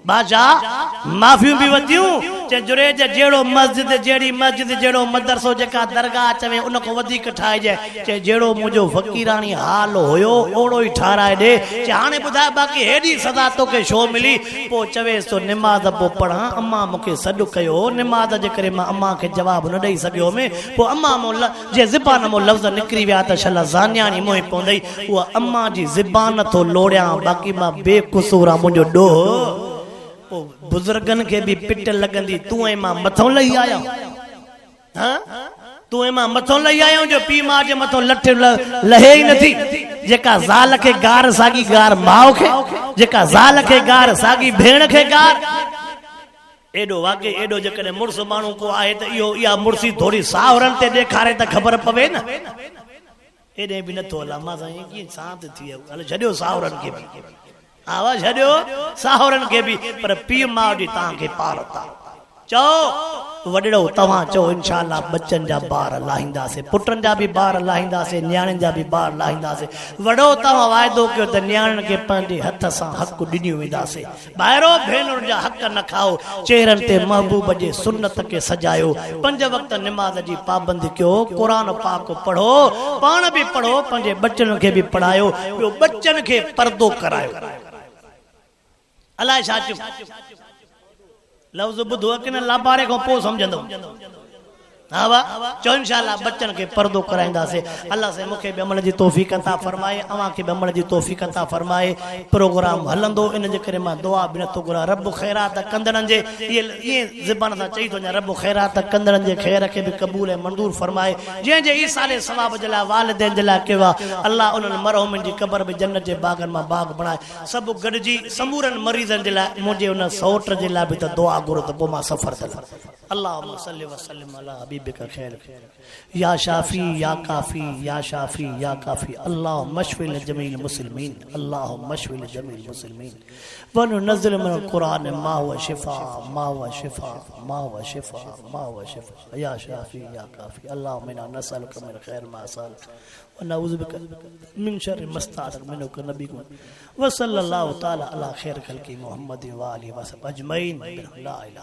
बादशाह माफियूं भी वधियूं चे जुरेज जेड़ो मस्जिद जेड़ी मस्जिद जेड़ो मदरसो जेका दरगाह चवे उन को वधिक ठाइजे चे जेड़ो मुजो फकीरानी हाल होयो ओड़ो ही ठाराए दे चे हाने बुधाए बाकी हेडी सदा तोके शो मिली पो चवे सो नमाज पो पढ़ा अम्मा मुके सॾु कयो नमाज जे करे मां अम्मा के जवाब न ॾेई सघियो में पो अम्मा मो जे ज़बान मो लफ़्ज़ निकरी विया त शला ज़ान्यानी मोहि पवंदई उहा अम्मा जी ज़बान थो लोड़ियां बाक़ी मां बेक़सूर आ मुंहिंजो ॾोह बुजुर्गन के भी पिट लगंदी तू ऐं मां मथों लही आया हां तू ऐं मां मथों लही आयो जो पी मां जे मथों लठ लहे ही नथी जेका ज़ाल के गार सागी गार माओ के जेका ज़ाल के गार सागी भेण के गार एडो वाके एडो जकने मुर्स मानू को आहे त इहो इया मुर्सी थोड़ी सावरन ते देखारे त खबर पवे न एडे भी नथो हला मां साईं की शांत थी हल छड्यो सावरन के भी आवाज छड्यो सावरन के भी पर पी मां जी तां के पारता चो वडड़ो तवा चो इंशाअल्लाह बच्चन जा बार लाहिंदा से पुटन जा भी बार लाहिंदा से न्याणन जा भी बार लाहिंदा से वडो तवा वायदो कयो त न्याणन के पंजे हथ सा हक डिनियो वेंदा से बाहरो भेनर जा हक न खाओ चेहरन ते महबूब जे सुन्नत के सजायो 5 वक्त नमाज जी पाबंदी कयो कुरान पाक पढ़ो पान भी पढ़ो पंजे बच्चन के भी पढ़ायो यो बच्चन के पर्दो करायो अलाए साचो लफ्ज़ बुधो कि न लाबारे को पो समझंदो हाँ वाह चो इंशाअल्लाह बच्चन के पर्दो कराइंदा से अल्लाह से मुखे भी अमल जी तौफीक अता फरमाए अवा के भी अमल जी तौफीक अता फरमाए प्रोग्राम हलंदो इन जे करे मां दुआ भी नथो घुरा रब खैरात कंदड़न जे ये ज़बान सा चई तो रब खैरात कंदड़न जे खैर के भी कबूल है मंजूर फरमाए जे जे ई साले सवाब जला वालिदैन जला केवा अल्लाह उन मरहुमन जी कब्र में जन्नत जे बागन में बाग बनाए सब गडजी समूरन मरीजन जला मुझे उन सौट जे ला भी त दुआ घुरो त पो मां सफर तल अल्लाहुम्मा सल्ली व सल्लिम अला हबीबिका खैर या शाफी या काफी या शाफी या काफी अल्लाहुम्मा मशफिल जमील मुस्लिमीन अल्लाहुम्मा मशफिल जमील मुस्लिमीन व नुनज़िल मिनल कुरान मा हुवा शिफा मा हुवा शिफा मा हुवा शिफा मा हुवा शिफा या शाफी या काफी अल्लाहुम्मा इन्ना नसअलुका मिन खैर मा सअलक व नऊज़ु बिका मिन शर्रि मा इस्तअज़क मिनहु नबीकुम व सल्लल्लाहु तआला अला खैर खल्क़ि मुहम्मद व आलिहि व सल्लम अजमईन ला इलाहा